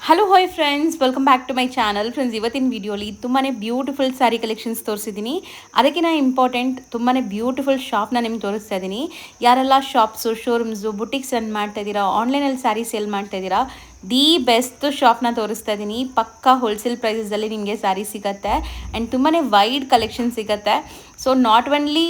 Hello hi friends, welcome back to my channel. Friends, ಇವತ್ತಿನ ವಿಡಿಯೋಲಿ ತುಂಬಾ ಬ್ಯೂಟಿಫುಲ್ ಸ್ಯಾರಿ ಕಲೆಕ್ಷನ್ಸ್ ತೋರಿಸಿದ್ದೀನಿ. ಅದಕ್ಕಿಂತ ಇಂಪಾರ್ಟೆಂಟ್ ತುಂಬಾ ಬ್ಯೂಟಿಫುಲ್ ಶಾಪ್ನ ನಿಮ್ಗೆ ತೋರಿಸ್ತಾ ಇದ್ದೀನಿ. ಯಾರೆಲ್ಲ ಶಾಪ್ಸು, ಶೋರೂಮ್ಸು, ಬುಟಿಕ್ಸ್ ರನ್ ಮಾಡ್ತಾ ಇದ್ದೀರಾ, ಆನ್ಲೈನಲ್ಲಿ ಸ್ಯಾರಿ ಸೇಲ್ ಮಾಡ್ತಾ ಇದ್ದೀರಾ, ದಿ ಬೆಸ್ಟ್ ಶಾಪ್ನ ತೋರಿಸ್ತಾ ಇದ್ದೀನಿ. ಪಕ್ಕಾ ಹೋಲ್ಸೇಲ್ ಪ್ರೈಸಲ್ಲಿ ನಿಮಗೆ ಸ್ಯಾರಿ ಸಿಗುತ್ತೆ ಆ್ಯಂಡ್ ತುಂಬಾ ವೈಡ್ ಕಲೆಕ್ಷನ್ ಸಿಗುತ್ತೆ. ಸೊ ನಾಟ್ ಓನ್ಲಿ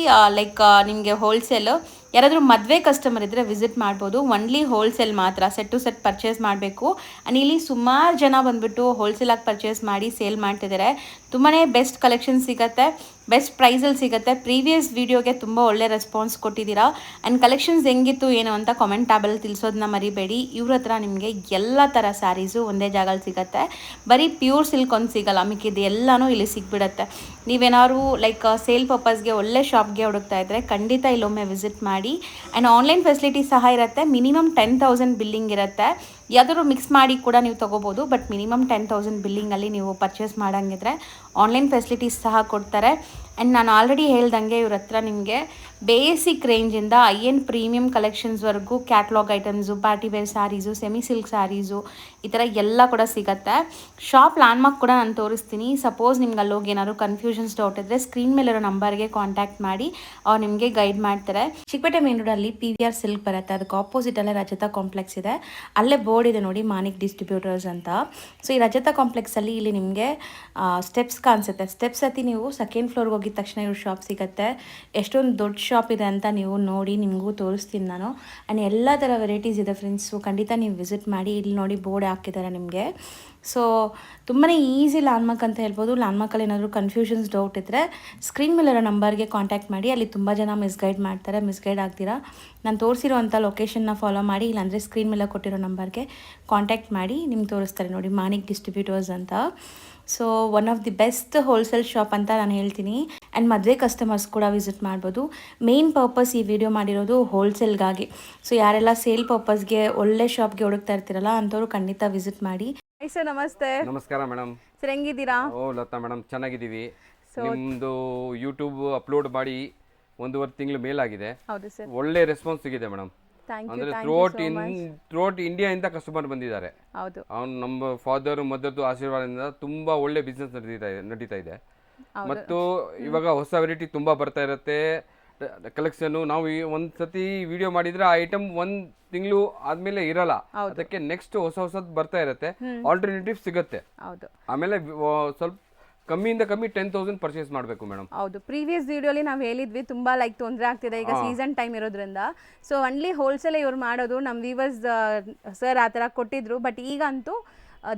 ನಿಮಗೆ ಹೋಲ್ಸೇಲು, ಯಾರಾದರೂ ಮದುವೆ ಕಸ್ಟಮರ್ ಇದ್ದರೆ ವಿಸಿಟ್ ಮಾಡ್ಬೋದು. ಒನ್ಲಿ ಹೋಲ್ಸೇಲ್ ಮಾತ್ರ, ಸೆಟ್ ಟು ಸೆಟ್ ಪರ್ಚೇಸ್ ಮಾಡಬೇಕು. ಆ್ಯಂಡ್ ಇಲ್ಲಿ ಸುಮಾರು ಜನ ಬಂದುಬಿಟ್ಟು ಹೋಲ್ಸೇಲಾಗಿ ಪರ್ಚೇಸ್ ಮಾಡಿ ಸೇಲ್ ಮಾಡ್ತಿದ್ದಾರೆ. ತುಂಬಾ ಬೆಸ್ಟ್ ಕಲೆಕ್ಷನ್ ಸಿಗುತ್ತೆ, ಬೆಸ್ಟ್ ಪ್ರೈಸಲ್ಲಿ ಸಿಗುತ್ತೆ. ಪ್ರೀವಿಯಸ್ ವೀಡಿಯೋಗೆ ತುಂಬ ಒಳ್ಳೆ ರೆಸ್ಪಾನ್ಸ್ ಕೊಟ್ಟಿದ್ದೀರಾ. ಆ್ಯಂಡ್ ಕಲೆಕ್ಷನ್ಸ್ ಹೆಂಗಿತ್ತು ಏನು ಅಂತ ಕಾಮೆಂಟ್ ಟ್ಯಾಬಲ್ಲಿ ತಿಳಿಸೋದನ್ನ ಮರಿಬೇಡಿ. ಇವ್ರ ಹತ್ರ ನಿಮಗೆ ಎಲ್ಲ ಥರ ಸ್ಯಾರೀಸು ಒಂದೇ ಜಾಗದಲ್ಲಿ ಸಿಗುತ್ತೆ. ಬರೀ ಪ್ಯೂರ್ ಸಿಲ್ಕ್ ಒಂದು ಸಿಗಲ್ಲ, ಮಿಕ್ಕಿದ್ದು ಎಲ್ಲನೂ ಇಲ್ಲಿ ಸಿಗ್ಬಿಡುತ್ತೆ. ನೀವೇನಾದ್ರು ಸೇಲ್ ಪರ್ಪಸ್ಗೆ ಒಳ್ಳೆ ಶಾಪ್ಗೆ ಹುಡುಕ್ತಾ ಇದ್ದರೆ ಖಂಡಿತ ಇಲ್ಲೊಮ್ಮೆ ವಿಸಿಟ್ ಮಾಡಿ. ಆ್ಯಂಡ್ ಆನ್ಲೈನ್ ಫೆಸಿಲಿಟಿ ಸಹ ಇರುತ್ತೆ. ಮಿನಿಮಮ್ 10,000 ಬಿಲ್ಲಿಂಗ್ ಇರುತ್ತೆ. ಯಾವ್ದಾದ್ರು ಮಿಕ್ಸ್ ಮಾಡಿ ಕೂಡ ನೀವು ತೊಗೋಬೋದು, ಬಟ್ ಮಿನಿಮಮ್ 10,000 ಬಿಲ್ಲಿಂಗಲ್ಲಿ ನೀವು ಪರ್ಚೇಸ್ ಮಾಡೋಂಗಿದ್ರೆ ಆನ್ಲೈನ್ ಫೆಸಿಲಿಟೀಸ್ ಸಹ ಕೊಡ್ತಾರೆ. ಆ್ಯಂಡ್ ನಾನು ಆಲ್ರೆಡಿ ಹೇಳ್ದಂಗೆ ಇವ್ರ ಹತ್ರ ನಿಮಗೆ ಬೇಸಿಕ್ ರೇಂಜಿಂದ ಐ-ಎಂಡ್ ಪ್ರೀಮಿಯಂ ಕಲೆಕ್ಷನ್ಸ್ವರೆಗೂ catalogue items, party wear sarees, semi silk sarees, ಈ ಥರ ಎಲ್ಲ ಕೂಡ ಸಿಗುತ್ತೆ. ಶಾಪ್ ಲ್ಯಾಂಡ್ಮಾರ್ಕ್ ಕೂಡ ನಾನು ತೋರಿಸ್ತೀನಿ. ಸಪೋಸ್ ನಿಮ್ಗೆ ಅಲ್ಲೋಗಿ ಏನಾದ್ರು ಕನ್ಫ್ಯೂಷನ್ಸ್ ಡೌಟ್ ಇದ್ದರೆ ಸ್ಕ್ರೀನ್ ಮೇಲಿರೋ ನಂಬರ್ಗೆ ಕಾಂಟ್ಯಾಕ್ಟ್ ಮಾಡಿ, ಅವ್ರು ನಿಮಗೆ ಗೈಡ್ ಮಾಡ್ತಾರೆ. ಚಿಕ್ಕಪೇಟೆ ಮೇನ್ ರೋಡಲ್ಲಿ PVR ಸಿಲ್ಕ್ ಬರುತ್ತೆ, ಅದಕ್ಕೆ ಆಪೋಸಿಟಲ್ಲೇ ರಜತ ಕಾಂಪ್ಲೆಕ್ಸ್ ಇದೆ. ಅಲ್ಲೇ ಬೋರ್ಡ್ ಇದೆ ನೋಡಿ, ಮಾನಿಕ್ ಡಿಸ್ಟ್ರಿಬ್ಯೂಟರ್ಸ್ ಅಂತ. ಸೊ ಈ ರಜತ ಕಾಂಪ್ಲೆಕ್ಸಲ್ಲಿ ಇಲ್ಲಿ ನಿಮಗೆ ಸ್ಟೆಪ್ಸ್ ಕಾಣಿಸುತ್ತೆ. ಸ್ಟೆಪ್ಸ್ ಹತ್ತಿ ನೀವು ಸೆಕೆಂಡ್ ಫ್ಲೋರ್ಗೆ ಹೋಗಿದ ತಕ್ಷಣ ಇವ್ರ ಶಾಪ್ ಸಿಗುತ್ತೆ. ಎಷ್ಟೊಂದು ದೊಡ್ಡ ಶಾಪ್ ಇದೆ ಅಂತ ನೀವು ನೋಡಿ, ನಿಮಗೂ ತೋರಿಸ್ತೀನಿ ನಾನು. ಆ್ಯಂಡ್ ಎಲ್ಲ ಥರ ವೆರೈಟೀಸ್ ಇದೆ ಫ್ರೆಂಡ್ಸು, ಖಂಡಿತ ನೀವು ವಿಸಿಟ್ ಮಾಡಿ. ಇಲ್ಲಿ ನೋಡಿ ಬೋರ್ಡ್ ಹಾಕಿದ್ದಾರೆ ನಿಮಗೆ. ಸೊ ತುಂಬಾ ಈಸಿ ಲ್ಯಾಂಡ್ಮಾರ್ಕ್ ಅಂತ ಹೇಳ್ಬೋದು. ಲ್ಯಾಂಡ್ಮಾರ್ಕಲ್ಲಿ ಏನಾದರೂ ಕನ್ಫ್ಯೂಷನ್ಸ್ ಡೌಟ್ ಇದ್ದರೆ ಸ್ಕ್ರೀನ್ ಮೇಲಿರೋ ನಂಬರ್ಗೆ ಕಾಂಟ್ಯಾಕ್ಟ್ ಮಾಡಿ. ಅಲ್ಲಿ ತುಂಬ ಜನ ಮಿಸ್ಗೈಡ್ ಮಾಡ್ತಾರೆ. ಮಿಸ್ಗೈಡ್ ಆಗ್ತೀರಾ, ನಾನು ತೋರಿಸಿರೋವಂಥ ಲೊಕೇಶನ್ನ ಫಾಲೋ ಮಾಡಿ, ಇಲ್ಲಾಂದರೆ ಸ್ಕ್ರೀನ್ ಮೇಲೆ ಕೊಟ್ಟಿರೋ ನಂಬರ್ಗೆ ಕಾಂಟ್ಯಾಕ್ಟ್ ಮಾಡಿ, ನಿಮ್ಗೆ ತೋರಿಸ್ತಾರೆ ನೋಡಿ, ಮಾನಿಕ್ ಡಿಸ್ಟ್ರಿಬ್ಯೂಟರ್ಸ್ ಅಂತ. So one of the best wholesale shop ಅಂತ ನಾನು ಹೇಳ್ತೀನಿ. ಆ್ಯಂಡ್ ಮದುವೆ ಕಸ್ಟಮರ್ಸ್ ಕೂಡ ವಿಸಿಟ್ ಮಾಡ್ಬೋದು. ಮೇನ್ ಪರ್ಪಸ್ ಈ ವಿಡಿಯೋ ಮಾಡಿರೋದು ಹೋಲ್ಸೇಲ್ಗಾಗಿ. ಸೊ ಯಾರೆಲ್ಲ ಸೇಲ್ ಪರ್ಪಸ್ಗೆ ಒಳ್ಳೆ ಶಾಪ್ಗೆ ಹುಡುಕ್ತಾ ಇರ್ತೀರಲ್ಲ ಅಂಥವ್ರು ಖಂಡಿತ ವಿಸಿಟ್ ಮಾಡಿ. ಸರ್ ನಮಸ್ತೆ. ನಮಸ್ಕಾರ ಮೇಡಮ್. ಸರ್ ಹೆಂಗಿದ್ದೀರಾ? ಓ ಲತಾ ಮೇಡಮ್, ಚೆನ್ನಾಗಿದ್ದೀವಿ. ನಿಮ್ಮದು ಯೂಟ್ಯೂಬ್ ಅಪ್ಲೋಡ್ ಮಾಡಿ 1.5 ತಿಂಗಳು ಮೇಲಾಗಿದೆ. ಹೌದು ಸರ್. ಒಳ್ಳೆ ರೆಸ್ಪಾನ್ಸ್ ಸಿಗಿದೆ ಮೇಡಮ್. ಅಂದರೆ ಥ್ರೂಔಟ್ ಇಂಡಿಯಾಯಿಂದ ಕಸ್ಟಮರ್ ಬಂದಿದ್ದಾರೆ. ಹೌದು. ಅವ್ನು ನಮ್ಮ ಫಾದರ್ ಮದರ್ದು ಆಶೀರ್ವಾದದಿಂದ ತುಂಬ ಒಳ್ಳೆ ಬಿಸ್ನೆಸ್ ನಡೀತಾ ಇದೆ. ಮತ್ತು ಇವಾಗ ಹೊಸ ವೆರೈಟಿ ತುಂಬ ಬರ್ತಾ ಇರುತ್ತೆ ಕಲೆಕ್ಷನ್. ನಾವು ಒಂದು ಸತಿ ವಿಡಿಯೋ ಮಾಡಿದ್ರೆ ಆ ಐಟಮ್ 1 ತಿಂಗಳು ಆದ್ಮೇಲೆ ಇರಲ್ಲ, ಅದಕ್ಕೆ ನೆಕ್ಸ್ಟ್ ಹೊಸದು ಬರ್ತಾ ಇರುತ್ತೆ, ಆಲ್ಟರ್ನೇಟಿವ್ ಸಿಗುತ್ತೆ. ಆಮೇಲೆ ಸ್ವಲ್ಪ ಕಮ್ಮಿಯಿಂದ ಕಮ್ಮಿ 10,000 ಪರ್ಚೇಸ್ ಮಾಡಬೇಕು ಮೇಡಮ್. ಹೌದು, ಪ್ರೀವಿಯಸ್ ವಿಡಿಯೋಲಿ ನಾವು ಹೇಳಿದ್ವಿ ತುಂಬಾ ತೊಂದರೆ ಆಗ್ತಿದೆ ಈಗ ಸೀಸನ್ ಟೈಮ್ ಇರೋದ್ರಿಂದ. ಸೊ ಒನ್ಲಿ ಹೋಲ್ಸೇಲ್ ಇವ್ರು ಮಾಡೋದು. ನಮ್ಮ ವೀವರ್ಸ್ ಸರ್ ಆ ಥರ ಕೊಟ್ಟಿದ್ರು, ಬಟ್ ಈಗ ಅಂತೂ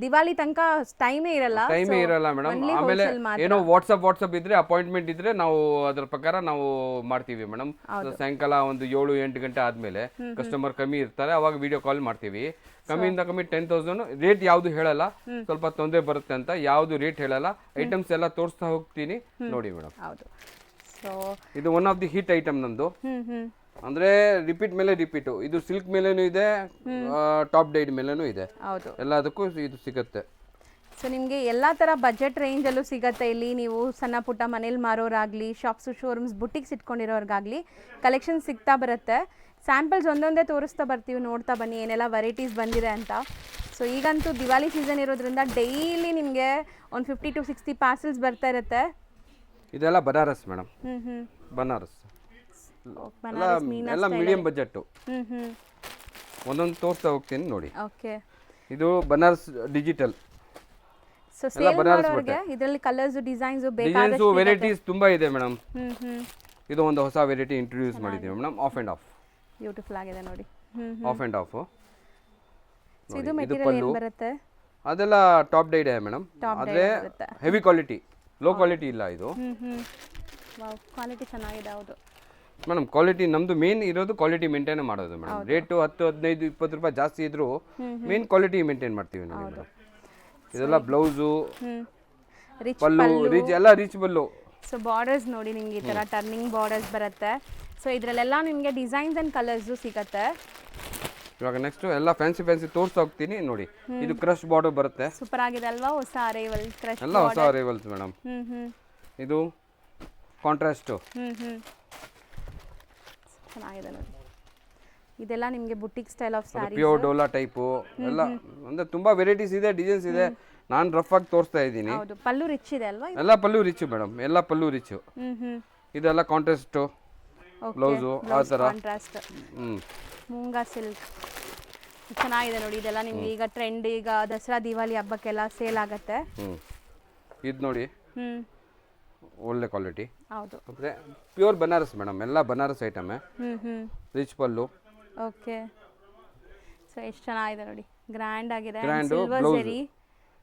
ದಿವಾಲಿ ತನಕ ಟೈಮೇ ಇರಲ್ಲ ಮೇಡಮ್. ಆಮೇಲೆ ಏನೋ ವಾಟ್ಸಪ್ ಇದ್ರೆ, ಅಪಾಯಿಂಟ್ಮೆಂಟ್ ಇದ್ರೆ ನಾವು ಅದ್ರ ಪ್ರಕಾರ ನಾವು ಮಾಡ್ತೀವಿ ಮೇಡಮ್. ಸಾಯಂಕಾಲ ಒಂದು 7-8 ಗಂಟೆ ಆದ್ಮೇಲೆ ಕಸ್ಟಮರ್ ಕಮ್ಮಿ ಇರ್ತಾರೆ, ಅವಾಗ ವಿಡಿಯೋ ಕಾಲ್ ಮಾಡ್ತೀವಿ. ಕಮ್ಮಿಯಿಂದ ಕಮ್ಮಿ 10,000. ರೇಟ್ ಯಾವ್ದು ಹೇಳಲ್ಲ, ಸ್ವಲ್ಪ ತೊಂದರೆ ಬರುತ್ತೆ ಅಂತ ಯಾವ್ದು ರೇಟ್ ಹೇಳಲ್ಲ. ಐಟಮ್ಸ್ ಎಲ್ಲ ತೋರಿಸ್ತಾ ಹೋಗ್ತೀನಿ ನೋಡಿ ಮೇಡಮ್. ಇದು one of the hit item ನಮ್ದು. ಅಂದ್ರೆ ರಿಪೀಟ್ ಮೇಲೆ ರಿಪೀಟು. ಇದು ಸಿಲ್ಕ್ ಮೇಲೇನು ಇದೆ, ಟಾಪ್ ಡೈಡ್ ಮೇಲೇನು ಇದೆ. ಎಲ್ಲದಕ್ಕೂ ಇದು ಸಿಗುತ್ತೆ. ಸೊ ನಿಮಗೆ ಎಲ್ಲ ಥರ ಬಜೆಟ್ ರೇಂಜಲ್ಲೂ ಸಿಗುತ್ತೆ ಇಲ್ಲಿ. ನೀವು ಸಣ್ಣ ಪುಟ್ಟ ಮನೇಲಿ ಮಾರೋರಾಗಲಿ, ಶಾಪ್ಸು, ಶೋರೂಮ್ಸ್, ಬುಟಿಕ್ಸ್ ಇಟ್ಕೊಂಡಿರೋರ್ಗಾಗಲಿ ಕಲೆಕ್ಷನ್ ಸಿಗ್ತಾ ಬರುತ್ತೆ. ಸ್ಯಾಂಪಲ್ಸ್ ಒಂದೊಂದೇ ತೋರಿಸ್ತಾ ಬರ್ತೀವಿ, ನೋಡ್ತಾ ಬನ್ನಿ ಏನೆಲ್ಲ ವೆರೈಟೀಸ್ ಬಂದಿದೆ ಅಂತ. ಸೊ ಈಗಂತೂ ದಿವಾಲಿ ಸೀಸನ್ ಇರೋದ್ರಿಂದ ಡೈಲಿ ನಿಮಗೆ ಒಂದು 50 to 60 ಪಾರ್ಸಲ್ಸ್ ಬರ್ತಾ ಇರುತ್ತೆ. ಇದೆಲ್ಲ ಬನಾರಸ್ ಮೇಡಮ್. ಬನಾರಸ್ ಎಲ್ಲ ಮೀಡಿಯಂ ಬಜೆಟ್. ಒಂದೊಂದು ತೋರಿಸ್ತಾ ಹೋಗ್ತೀನಿ ನೋಡಿ. ಇದು ಬನಾರಸ್ ಡಿಜಿಟಲ್. ಸೊ ಸೇಲ್ ಮಾಡೋರಿಗೆ ಇದರಲ್ಲಿ ಕಲರ್ಸ್, ಡಿಸೈನ್ಸ್, ಬೇಕಾದಷ್ಟು ವೆರೈಟೀಸ್ ತುಂಬಾ ಇದೆ ಮೇಡಮ್. ಇದು ಒಂದು ಹೊಸ ವೆರೈಟಿ ಇಂಟ್ರೊಡ್ಯೂಸ್ ಮಾಡಿದ್ದೀವಿ madam. Of and of beautiful ಆಗಿದೆ ನೋಡಿ. Of and of. ಇದು ಮೆಟೀರಿಯಲ್ ಏನು ಬರುತ್ತೆ? ಅದೆಲ್ಲ ಟಾಪ್ ಡೈಡ್ ಮೇಡಮ್. ಆದ್ರೆ ಹೆವಿ ಕ್ವಾಲಿಟಿ, ಲೋ ಕ್ವಾಲಿಟಿ ಇಲ್ಲ ಇದು. ವಾವ್, ಕ್ವಾಲಿಟಿ ಚೆನ್ನಾಗಿದೆ. ಹೌದು ಮೇಡಮ್, ಕ್ವಾಲಿಟಿ ನಮ್ದು ಮೇನ್ ಇರೋದು ಕ್ವಾಲಿಟಿ ಮೇಂಟೈನ್ ಮಾಡೋದು ಮೇಡಮ್. ರೇಟು 10, 15, 20 ರೂಪಾಯಿ ಜಾಸ್ತಿ ಇದ್ರು ಮೇನ್ ಕ್ವಾಲಿಟಿ ಮೇಂಟೈನ್ ಮಾಡ್ತೀವಿ ನಾವು ಮೇಡಮ್. ಇದೆಲ್ಲ ಬ್ಲೌಸು, ಪಲ್ಲು, ಎಲ್ಲ ರೀಚಬಲ್ಲು. ಸೊ ಬಾರ್ಡರ್ಸ್ ನೋಡಿ, ನಿಮ್ಗೆ ಈ ಥರ ಟರ್ನಿಂಗ್ ಬಾರ್ಡರ್ಸ್ ಬರುತ್ತೆ. ಸೊ ಇದರಲ್ಲೆಲ್ಲ ನಿಮಗೆ ಡಿಸೈನ್ಸ್ ಆ್ಯಂಡ್ ಕಲರ್ಸು ಸಿಗುತ್ತೆ. ಇವಾಗ ನೆಕ್ಸ್ಟ್ ಎಲ್ಲ ಫ್ಯಾನ್ಸಿ ತೋರಿಸ್ತಾ ಹೋಗ್ತೀನಿ ನೋಡಿ. ಇದು ಕ್ರಶ್ ಬಾರ್ಡರ್ ಬರುತ್ತೆ. ಸೂಪರ್ ಆಗಿದೆ ಅಲ್ವಾ? ಹೊಸ ಅರೈವಲ್ ಕ್ರಶ್, ಎಲ್ಲ ಹೊಸ ಅರೈವಲ್ಸ್ ಮೇಡಮ್. ಇದು ಕಾಂಟ್ರಾಸ್ಟ್ ಚೆನ್ನಾಗಿದೆ ನೋಡಿ. ಇದೆಲ್ಲ ನಿಮಗೆ boutique style of sari. Pure Dhola type ಎಲ್ಲ ಅಂದ್ರೆ ತುಂಬಾ ವೆರೈಟೀಸ್ ಇದೆ, ಡಿಸೈನ್ಸ್ ಇದೆ. ನಾನು ರಫ್ ಆಗಿ ತೋರಿಸ್ತಾ ಇದ್ದೀನಿ. ಹೌದು, ಪಲ್ಲು ರಿಚ್ ಇದೆ ಅಲ್ವಾ? ಎಲ್ಲ ಪಲ್ಲು ರಿಚ್ ಮೇಡಮ್, ಎಲ್ಲ ಪಲ್ಲು ರಿಚ್. ಇದೆಲ್ಲ ಕಾಂಟ್ರಾಸ್ಟ್ ಬ್ಲೌಸು ಆ ಥರ. ಕಾಂಟ್ರಾಸ್ಟ್ ಮೂಂಗಾ ಸಿಲ್ಕ್ ಚೆನ್ನಾಗಿದೆ ನೋಡಿ. ಇದೆಲ್ಲ ನಿಮ್ಗೆ ಈಗ ಟ್ರೆಂಡ್, ಈಗ ದಸರಾ ದಿವಾಲಿ ಹಬ್ಬಕ್ಕೆಲ್ಲ ಸೇಲ್ ಆಗುತ್ತೆ. ಇದು ನೋಡಿ ಒಳ್ಳೆ ಕ್ವಾಲಿಟಿ. ಹೌದು, ಅಂದರೆ ಪ್ಯೂರ್ ಬನಾರಸ್ ಮೇಡಮ್, ಎಲ್ಲ ಬನಾರಸ್ ಐಟಮೇ. ರಿಚ್ ಪಲ್ಲು. ಓಕೆ, ಸೊ ಎಷ್ಟು ಚೆನ್ನಾಗಿದೆ ನೋಡಿ, ಗ್ರ್ಯಾಂಡ್ ಆಗಿದೆ. ಗ್ರ್ಯಾಂಡು ಬ್ಲೌಸ್,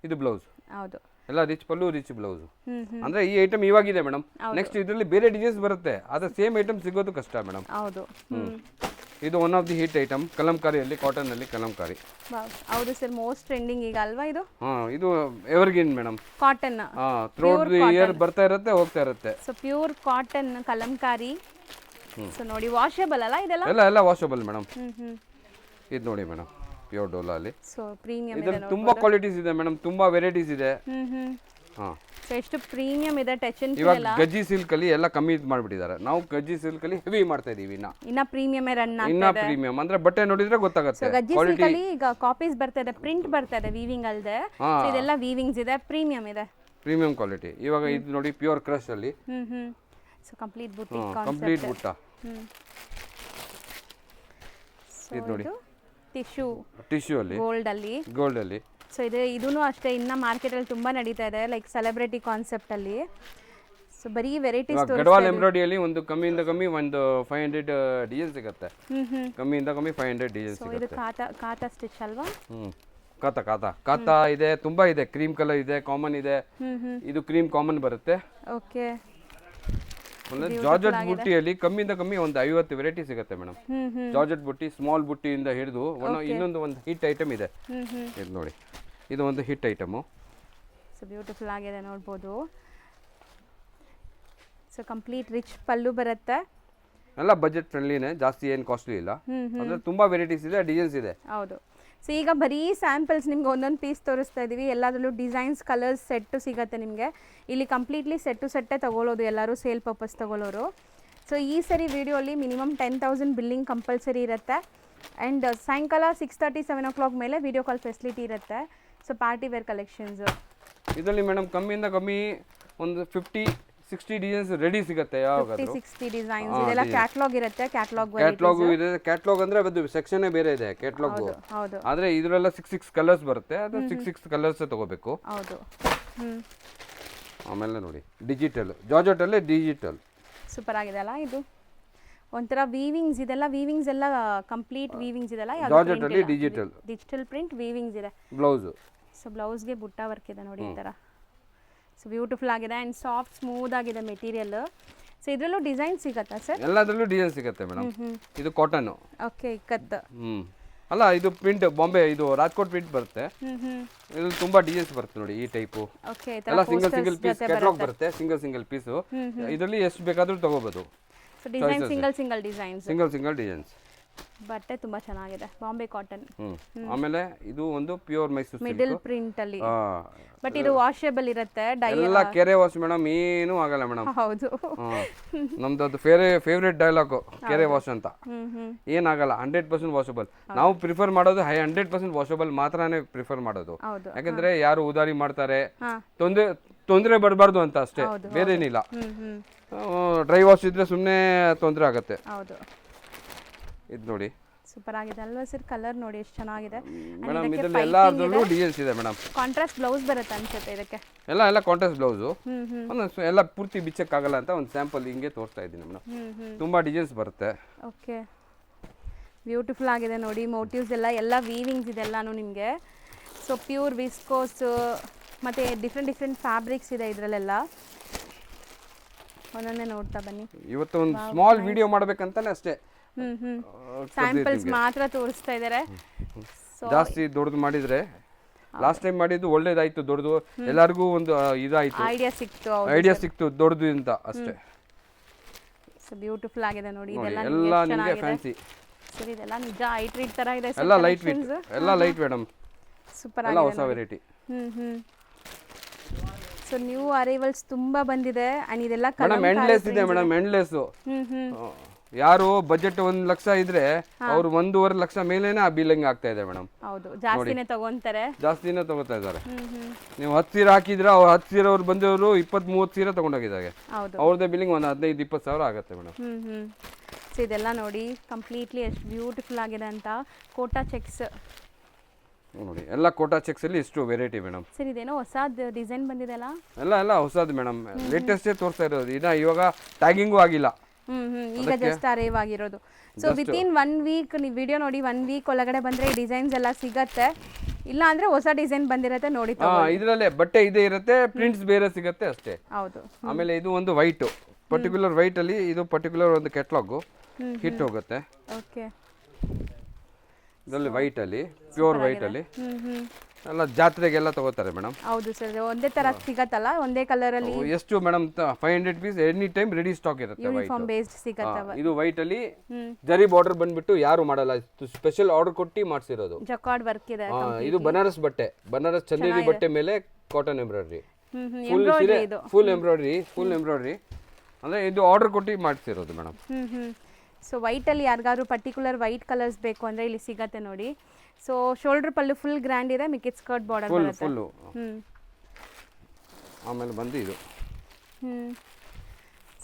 ಇದು ಬ್ಲೌಸ್. ಹೌದು, ಎಲ್ಲ ರಿಚ್ ಪಲ್ಲು ರಿಚ್ ಬ್ಲೌಸ್. ಅಂದ್ರೆ ಈ ಐಟಮ್ ಇವಾಗಿದೆ ಮೇಡಮ್. ನೆಕ್ಸ್ಟ್ ಇದರಲ್ಲಿ ಬೇರೆ ಡಿಸೈನ್ಸ್ ಬರುತ್ತೆ, ಆದ್ರೆ ಸೇಮ್ ಐಟಮ್ ಸಿಗೋದು ಕಷ್ಟ ಮೇಡಮ್. ಹೌದು. ಇದು one of the hit item, ಕಲಂಕಾರಿಯಲ್ಲಿ, ಕಾಟನ್ ಅಲ್ಲಿ ಕಲಂಕಾರಿ. ಹೌದು ಸರ್, ಮೋಸ್ಟ್ ಟ್ರೆಂಡಿಂಗ್ ಈಗ ಅಲ್ವಾ ಇದು? ಇದು evergreen madam, cotton. Throughout the year ಬರ್ತಾ ಇರುತ್ತೆ, ಹೋಗ್ತಾ ಇರುತ್ತೆ. So pure cotton Kalamkari. So ನೋಡಿ, ವಾಷಬಲ್ ಅಲ್ಲ ಇದೆಲ್ಲ? ಎಲ್ಲ ವಾಷಬಲ್ ಮೇಡಮ್. ಇದು ನೋಡಿ ಮೇಡಮ್, ಪ್ಯೂರ್ ಡೋಲಾ ಅಲ್ಲಿ. ಸೊ ಪ್ರೀಮಿಯಂ ಇದೆ ಇದರಲ್ಲಿ ತುಂಬಾ ಕ್ವಾಲಿಟೀಸ್ ಇದೆ ಮೇಡಮ್, ತುಂಬಾ ವೆರೈಟೀಸ್ ಇದೆ. ಸೊ ಎಷ್ಟು ಪ್ರೀಮಿಯಂ ಇದೆ. ಟಚ್ ಅಂಡ್ ಇವಾಗ ಗಜ್ಜಿ ಸಿಲ್ಕ್ ಅಲ್ಲಿ ಎಲ್ಲ ಕಮ್ಮಿ ಮಾಡ್ಬಿಟ್ಟಿದ್ದಾರೆ. ನಾವು ಗಜ್ಜಿ ಸಿಲ್ಕ್ ಅಲ್ಲಿ ಹೆವಿ ಮಾಡ್ತಾ ಇದೀವಿ. ಇನ್ನ ಪ್ರೀಮಿಯಂ ರನ್ ಆಗ್ತಾ ಇದೆ. ಇನ್ನ ಪ್ರೀಮಿಯಂ ಅಂದ್ರೆ ಬಟ್ಟೆ ನೋಡಿದ್ರೆ ಗೊತ್ತಾಗುತ್ತೆ. ಗಜ್ಜಿ ಸಿಲ್ಕ್ ಅಲ್ಲಿ ಈಗ ಕಾಪೀಸ್ ಬರ್ತಾ ಇದೆ, ಪ್ರಿಂಟ್ ಬರ್ತಾ ಇದೆ, ವೀವಿಂಗ್ ಅಲ್ಲದೆ. ಇದೆಲ್ಲ ವೀವಿಂಗ್ಸ್ ಇದೆ, ಪ್ರೀಮಿಯಂ ಇದೆ, ಪ್ರೀಮಿಯಂ ಕ್ವಾಲಿಟಿ. ಇವಾಗ ಇದು ನೋಡಿ ಪ್ಯೂರ್ ಕ್ರಶ್ ಅಲ್ಲಿ. So complete boutique concept, complete ಬುಟ್ಟ. ಇದು ನೋಡಿ ಟಿಶ್ಯೂ ಅಲ್ಲಿ, ಗೋಲ್ಡ್ ಅಲ್ಲಿ. ಸೊ ಇದೂ ಅಷ್ಟೇ, ಇನ್ನ ಮಾರ್ಕೆಟ್ ಅಲ್ಲಿ ತುಂಬಾ ನಡೀತಾ ಇದೆ, ಲೈಕ್ ಸೆಲೆಬ್ರಿಟಿ ಕಾನ್ಸೆಪ್ಟ್ ಅಲ್ಲಿ. ಸೊ ಬರೀ ವೆರೈಟೀಸ್. ಗಡ್ವಾಲ್ ಎಂಬ್ರಾಯ್ಡರಿಯಲ್ಲಿ ಒಂದು ಕಮ್ಮಿಯಿಂದ ಕಮ್ಮಿ ಒಂದು 500 ಡಿಸೈನ್ ಸಿಗುತ್ತೆ. ಕಮ್ಮಿಯಿಂದ ಕಮ್ಮಿ 500 ಡಿಸೈನ್ ಸಿಗುತ್ತೆ. ಇದು ಕಾತಾ ಸ್ಟಿಚ್ ಅಲ್ವಾ? ಕಾತಾ ಇದೆ, ತುಂಬಾ ಇದೆ. ಕ್ರೀಮ್ ಕಲರ್ ಇದೆ, ಕಾಮನ್ ಇದೆ. ಇದು ಕ್ರೀಮ್ ಕಾಮನ್ ಬರುತ್ತೆ. ಓಕೆ. ಜಾರ್ಜೆಟ್ ಬುಟ್ಟಿಯಲ್ಲಿ ಕಮ್ಮಿಯಿಂದ ಕಮ್ಮಿ ಒಂದು 50 ವೆರೈಟಿ ಸಿಗುತ್ತೆ ಮೇಡಮ್. ಜಾರ್ಜೆಟ್ ಬುಟ್ಟಿ, ಸ್ಮಾಲ್ ಬುಟ್ಟಿಯಿಂದ ಹಿಡಿದು ಇನ್ನೊಂದು ಹಿಟ್ ಐಟಮ್ ಇದೆ. ಇದು ನೋಡಿ, ಇದು ಒಂದು ಹಿಟ್ ಐಟಮು. ಸೊ ಬ್ಯೂಟಿಫುಲ್ ಆಗಿದೆ, ನೋಡ್ಬೋದು. ಸೊ ಕಂಪ್ಲೀಟ್ ರಿಚ್ ಪಲ್ಲು ಬರುತ್ತೆ. ಎಲ್ಲ ಬಜೆಟ್ ಫ್ರೆಂಡ್ಲಿನೇ, ಜಾಸ್ತಿ ಏನು ಕಾಸ್ಟ್ಲಿ ಇಲ್ಲ. ಅಂದ್ರೆ ತುಂಬಾ ವೆರೈಟೀಸ್ ಇದೆ, ಡಿಸೈನ್ಸ್ ಇದೆ. ಹೌದು. ಸೊ ಈಗ ಬರೀ ಸ್ಯಾಂಪಲ್ಸ್ ನಿಮ್ಗೆ ಒಂದೊಂದು ಪೀಸ್ ತೋರಿಸ್ತಾ ಇದ್ದೀವಿ. ಎಲ್ಲದರಲ್ಲೂ ಡಿಸೈನ್ಸ್, ಕಲರ್ಸ್, ಸೆಟ್ಟು ಸಿಗುತ್ತೆ ನಿಮಗೆ. ಇಲ್ಲಿ ಕಂಪ್ಲೀಟ್ಲಿ ಸೆಟ್ಟು ಸೆಟ್ಟೇ ತೊಗೊಳ್ಳೋದು, ಎಲ್ಲರೂ ಸೇಲ್ ಪರ್ಪಸ್ ತೊಗೊಳ್ಳೋರು. ಸೊ ಈ ಸರಿ ವಿಡಿಯೋಲಿ ಮಿನಿಮಮ್ 10,000 ಬಿಲ್ಲಿಂಗ್ ಕಂಪಲ್ಸರಿ ಇರುತ್ತೆ. ಆ್ಯಂಡ್ ಸಾಯಂಕಾಲ 6:30 7 o'clock ಮೇಲೆ ವಿಡಿಯೋ ಕಾಲ್ ಫೆಸಿಲಿಟಿ ಇರುತ್ತೆ. ಸೊ ಪಾರ್ಟಿ ವೇರ್ ಕಲೆಕ್ಷನ್ಸು ಇದರಲ್ಲಿ ಮೇಡಮ್ ಕಮ್ಮಿಯಿಂದ ಕಮ್ಮಿ ಒಂದು 50-60 ಡಿಸೈನ್ಸ್ ರೆಡಿ ಸಿಗುತ್ತೆ. ಯಾವಾಗ 50-60 ಡಿಸೈನ್ಸ್ ಇದೆಲ್ಲ ಕ್ಯಾಟಲಾಗ್ ಇರುತ್ತೆ. ಕ್ಯಾಟಲಾಗ್ ಇದೆ. ಕ್ಯಾಟಲಾಗ್ ಅಂದ್ರೆ ಅದು ಸೆಕ್ಷನ್ ಬೇರೆ ಇದೆ ಕ್ಯಾಟಲಾಗ್. ಹೌದು. ಆದ್ರೆ ಇದರೆಲ್ಲ 6 ಕಲರ್ಸ್ ಬರುತ್ತೆ, ಅದು 6 ಕಲರ್ಸ್ ತಗೋಬೇಕು. ಹೌದು. ಆಮೇಲೆ ನೋಡಿ ಡಿಜಿಟಲ್, ಜಾರ್ಜೆಟ್ ಅಲ್ಲೇ ಡಿಜಿಟಲ್. ಸೂಪರ್ ಆಗಿದೆ ಅಲ್ಲ ಇದು? ಒಂಥರ ವೀವಿಂಗ್ಸ್, ಇದೆಲ್ಲ ವೀವಿಂಗ್ಸ್ ಎಲ್ಲ ಕಂಪ್ಲೀಟ್ ವೀವಿಂಗ್ಸ್ ಇದೆಲ್ಲ. ಜಾರ್ಜೆಟ್ ಅಲ್ಲಿ ಡಿಜಿಟಲ್ ಪ್ರಿಂಟ್ ವೀವಿಂಗ್ಸ್ ಇದೆ. ಬ್ಲೌಸ್. ಸೊ ಬ್ಲೌಸ್ಗೆ ಬುಟ್ಟ ವರ್ಕ್ ಇದೆ ನೋಡಿ ಈ ಥರ. ಸೊ ಬ್ಯೂಟಿಫುಲ್ ಆಗಿದೆ ಆ್ಯಂಡ್ ಸಾಫ್ಟ್ ಸ್ಮೂತ್ ಆಗಿದೆ ಮೆಟೀರಿಯಲ್. ಸೊ ಇದರಲ್ಲೂ ಡಿಸೈನ್ ಸಿಗುತ್ತಾ ಸರ್? ಎಲ್ಲದರಲ್ಲೂ ಡಿಸೈನ್ ಸಿಗುತ್ತೆ ಮೇಡಮ್. ಇದು ಕಾಟನ್. ಓಕೆ, ಇಕ್ಕತ್ತು ಅಲ್ಲ, ಇದು ಪ್ರಿಂಟ್ ಬಾಂಬೆ, ಇದು ರಾಜ್ಕೋಟ್ ಪ್ರಿಂಟ್ ಬರುತ್ತೆ. ಇಲ್ಲಿ ತುಂಬಾ ಡಿಸೈನ್ಸ್ ಬರುತ್ತೆ ನೋಡಿ ಈ ಟೈಪು. ಎಲ್ಲ ಸಿಂಗಲ್ ಪೀಸ್ ಕ್ಯಾಟಲಾಗ್ ಬರುತ್ತೆ, ಸಿಂಗಲ್ ಪೀಸ್. ಇದರಲ್ಲಿ ಎಷ್ಟು ಬೇಕಾದ್ರೂ ತಗೋಬಹುದು. Design single designs. ಬಟ್ಟೆ ತುಂಬಾ ಚೆನ್ನಾಗಿದೆ, ಬಾಂಬೆ ಕಾಟನ್. ಆಮೇಲೆ ಇದು ಒಂದು ಪ್ಯೂರ್ ಮೈಸೂರು ಮಿಡಲ್ ಪ್ರಿಂಟ್ ಅಲ್ಲಿ. ಬಟ್ ಇದು ವಾಷೇಬಲ್ ಇರುತ್ತೆ, ಡೈ ಎಲ್ಲ ಕೆರೆ ವಾಶ್ ಮೇಡಮ್, ಏನೂ ಆಗಲ್ಲ ಮೇಡಮ್. ಹೌದು, ನಮ್ದು ಅದು ಫೇವ್ರೇಟ್ ಡೈಲಾಗ್ ಕೆರೆ ವಾಶ್ ಅಂತ. ಏನಾಗಲ್ಲ, 100% ವಾಷಬಲ್. ನಾವು ಪ್ರಿಫರ್ ಮಾಡೋದು 100% ವಾಷಬಲ್ ಮಾತ್ರನೇ ಪ್ರಿಫರ್ ಮಾಡೋದು. ಯಾಕಂದ್ರೆ ಯಾರು ಉದಾರಿ ಮಾಡ್ತಾರೆ, ತೊಂದರೆ ಬರಬಾರ್ದು ಅಂತ ಅಷ್ಟೇ, ಬೇರೆ ಏನಿಲ್ಲ. ಡ್ರೈ ವಾಶ್ ಇದ್ರೆ ಸುಮ್ಮನೆ ತೊಂದರೆ ಆಗುತ್ತೆ. ಇದು ನೋಡಿ, ಸೂಪರ್ ಆಗಿದೆ ಅಲ್ವಾ ಸರ್? ಕಲರ್ ನೋಡಿ ಎಷ್ಟು ಚೆನ್ನಾಗಿದೆ ಮೇಡಮ್. ಇದರಲ್ಲಿ ಎಲ್ಲದರಲ್ಲೂ ಡಿಸೈನ್ಸ್ ಇದೆ ಮೇಡಮ್. ಕಾಂಟ್ರಾಸ್ಟ್ ಬ್ಲೌಸ್ ಬರುತ್ತೆ ಅನ್ಸುತ್ತೆ ಇದಕ್ಕೆ. ಎಲ್ಲ ಕಾಂಟ್ರಾಸ್ಟ್ ಬ್ಲೌಸು. ಎಲ್ಲ ಪೂರ್ತಿ ಬಿಚ್ಚಕ್ಕಾಗಲ್ಲ ಅಂತ ಒಂದು ಸ್ಯಾಂಪಲ್ ಹಿಂಗೆ ತೋರಿಸ್ತಾ ಇದ್ದೀನಿ ಮೇಡಮ್. ತುಂಬಾ ಡಿಸೈನ್ಸ್ ಬರುತ್ತೆ. ಓಕೆ, ಬ್ಯೂಟಿಫುಲ್ ಆಗಿದೆ ನೋಡಿ. ಮೋಟಿವ್ಸ್ ಎಲ್ಲ ವೀವಿಂಗ್ಸ್ ಇದೆಲ್ಲಾನು ನಿಮಗೆ. ಸೊ ಪ್ಯೂರ್ ವಿಸ್ಕೋಸ್ ಮತ್ತು ಡಿಫ್ರೆಂಟ್ ಫ್ಯಾಬ್ರಿಕ್ಸ್ ಇದೆ ಇದರಲ್ಲೆಲ್ಲ. ಒಂದೊಂದೇ ನೋಡ್ತಾ ಬನ್ನಿ. ಇವತ್ತು ಒಂದು ಸ್ಮಾಲ್ ವಿಡಿಯೋ ಮಾಡ್ಬೇಕಂತಾನೆ ಅಷ್ಟೇ, ಸ್ಯಾಂಪಲ್ಸ್ ಮಾತ್ರ ತೋರಿಸ್ತಾ ಇದ್ದಾರೆ. ಜಾಸ್ತಿ ದೊಡ್ಡದು ಮಾಡಿದ್ರೆ, ಲಾಸ್ಟ್ ಟೈಮ್ ಮಾಡಿದ್ದು ಒಳ್ಳೇದಾಯ್ತು, ದೊಡ್ಡದು ಎಲ್ಲರಿಗೂ ಒಂದು ಇದಾಯ್ತು, ಐಡಿಯಾ ಸಿಕ್ತು ದೊಡ್ಡದು ಅಂತ ಅಷ್ಟೇ. ಸೊ ಬ್ಯೂಟಿಫುಲ್ ಆಗಿದೆ ನೋಡಿ. ಇದೆಲ್ಲ ಎಲ್ಲ ನಿಮಗೆ ಫ್ಯಾನ್ಸಿ ಸರ್, ಇದೆಲ್ಲ ನಿಜ ಐ ಟ್ರೀಟ್ ತರ ಇದೆ. ಎಲ್ಲ ಲೈಟ್ ವೇಟ್, ಎಲ್ಲ ಲೈಟ್ ಮೇಡಮ್. ಸೂಪರ್ ಆಗಿದೆ, ಹೊಸ ವೆರೈಟಿ. ಸೊ ನ್ಯೂ ಅರೈವಲ್ಸ್ ತುಂಬಾ ಬಂದಿದೆ. ಅಂಡ್ ಇದೆಲ್ಲ ಮೇಡಮ್ ಎಂಡ್ಲೆಸ್ ಇದೆ ಮೇಡಮ್, ಎಂಡ್ಲೆಸ್. ಯಾರು ಬಜೆಟ್ 1 ಲಕ್ಷ ಇದ್ರೆ ಅವ್ರು 1.5 ಲಕ್ಷ ಮೇಲೇನೆ ಆ ಬಿಲ್ಲಿಂಗ್ ಆಗ್ತಾ ಇದೆ ಮೇಡಮ್. ಹೌದು, ಜಾಸ್ತಿನೇ ತಗೊಂತಾರೆ. ಜಾಸ್ತಿನೇ ತಗೋತಾ ಇದ್ದಾರೆ. ನೀವು 10 ಸೀರೆ ಹಾಕಿದ್ರೆ ಅವ್ರು 10 ಸೀರೆ ಅವ್ರು ಬಂದವರು 20-30 ಸೀರೆ ತಗೊಂಡೋಗಿದ್ದಾರೆ. ಅವ್ರದ್ದೇ ಬಿಲ್ಲಿಂಗ್ ಒಂದು 15-20 ಸಾವಿರ ಆಗುತ್ತೆ ಮೇಡಮ್. ಸೊ ಇದೆಲ್ಲ ನೋಡಿ ಕಂಪ್ಲೀಟ್ಲಿ ಎಷ್ಟು ಬ್ಯೂಟಿಫುಲ್ ಆಗಿದೆ ಅಂತ. ಕೋಟಾ ಚೆಕ್ಸ್ ನೋಡಿ, ಎಲ್ಲ ಕೋಟಾ ಚೆಕ್ಸ್ ಅಲ್ಲಿ ಇಷ್ಟು ವೆರೈಟಿ ಮೇಡಮ್. ಸರ್ ಇದೇನೋ ಹೊಸ ಡಿಸೈನ್ ಬಂದಿದೆ ಅಲ್ಲ? ಎಲ್ಲ ಹೊಸದು ಮೇಡಮ್, ಲೇಟೆಸ್ಟೇ ತೋರಿಸ್ತಾ ಇರೋದು. ಇವಾಗ ಟ್ಯಾಗಿಂಗು ಆಗಿಲ್ಲ, ಈಗ ಜಸ್ಟ್ ಅರೈವ್ ಆಗಿರೋದು. ಸೊ ವಿತಿನ್ 1 ವೀಕ್ ನೀವು ವಿಡಿಯೋ ನೋಡಿ 1 ವೀಕ್ ಒಳಗಡೆ ಬಂದ್ರೆ ಈ ಡಿಸೈನ್ಸ್ ಎಲ್ಲ ಸಿಗತ್ತೆ. ಇಲ್ಲ ಅಂದ್ರೆ ಹೊಸ ಡಿಸೈನ್ ಬಂದಿರತ್ತೆ ನೋಡಿ. ಇದರಲ್ಲೇ ಬಟ್ಟೆ ಇದೇ ಇರುತ್ತೆ, ಪ್ರಿಂಟ್ಸ್ ಬೇರೆ ಸಿಗತ್ತೆ ಅಷ್ಟೇ. ಹೌದು. ಆಮೇಲೆ ಇದು ಒಂದು ವೈಟ್, ಪರ್ಟಿಕ್ಯುಲರ್ ವೈಟ್ ಅಲ್ಲಿ ಇದು ಪರ್ಟಿಕ್ಯುಲರ್ ಒಂದು ಕ್ಯಾಟ್ಲಾಗ್ ಹಿಟ್ ಹೋಗುತ್ತೆ. ಓಕೆ, ಇದರಲ್ಲಿ ವೈಟ್ ಅಲ್ಲಿ ಪ್ಯೂರ್ ವೈಟ್ ಅಲ್ಲಿ ಎಲ್ಲ ಜಾತ್ರೆಗೆಲ್ಲ ತಗೋತಾರೆ ಮೇಡಮ್. ಹೌದು ಸರ್, ಒಂದೇ ತರ ಸಿಗತ್ತಲ್ಲ, ಒಂದೇ ಕಲರ್ ಅಲ್ಲಿ. ಎಷ್ಟು madam? 500 piece any time ready stock ಇರುತ್ತೆ. ಯೂನಿಫಾರ್ಮ್ ಬೇಸ್ಡ್ ಸಿಗತ್ತೆ. ಇದು ವೈಟ್ ಅಲ್ಲಿ ಜರಿ ಬಾರ್ಡರ್ ಬಂದ್ಬಿಟ್ಟು ಯಾರು ಮಾಡಲ್ಲ, ಸ್ಪೆಷಲ್ ಆರ್ಡರ್ ಕೊಟ್ಟು ಮಾಡಿಸಿರೋದು. ಜಕಾರ್ಡ್ ವರ್ಕ್ ಇದೆ. ಇದು ಬನಾರಸ್ ಬಟ್ಟೆ, ಬನಾರಸ್ ಚಂದೇರಿ ಬಟ್ಟೆ ಮೇಲೆ ಕಾಟನ್ ಎಂಬ್ರಾಯ್ಡ್ರಿ, ಫುಲ್ ಎಂಬ್ರಾಯ್ಡ್ರಿ ಅಂದ್ರೆ ಇದು ಆರ್ಡರ್ ಕೊಟ್ಟು ಮಾಡಿಸಿರೋದು ಮೇಡಮ್. ಸೊ ವೈಟಲ್ಲಿ ಯಾರಿಗಾದ್ರು ಪರ್ಟಿಕ್ಯುಲರ್ ವೈಟ್ ಕಲರ್ಸ್ ಬೇಕು ಅಂದರೆ ಇಲ್ಲಿ ಸಿಗತ್ತೆ ನೋಡಿ. ಸೊ ಶೋಲ್ಡರ್ ಪಲ್ಲು ಫುಲ್ ಗ್ರ್ಯಾಂಡ್ ಇದೆ, ಮಿಕ್ಕಿದ ಸ್ಕರ್ಟ್ ಬಾರ್ಡರ್ ಬರುತ್ತೆ ಫುಲ್ಲು. ಆಮೇಲೆ ಬಂದು ಇದು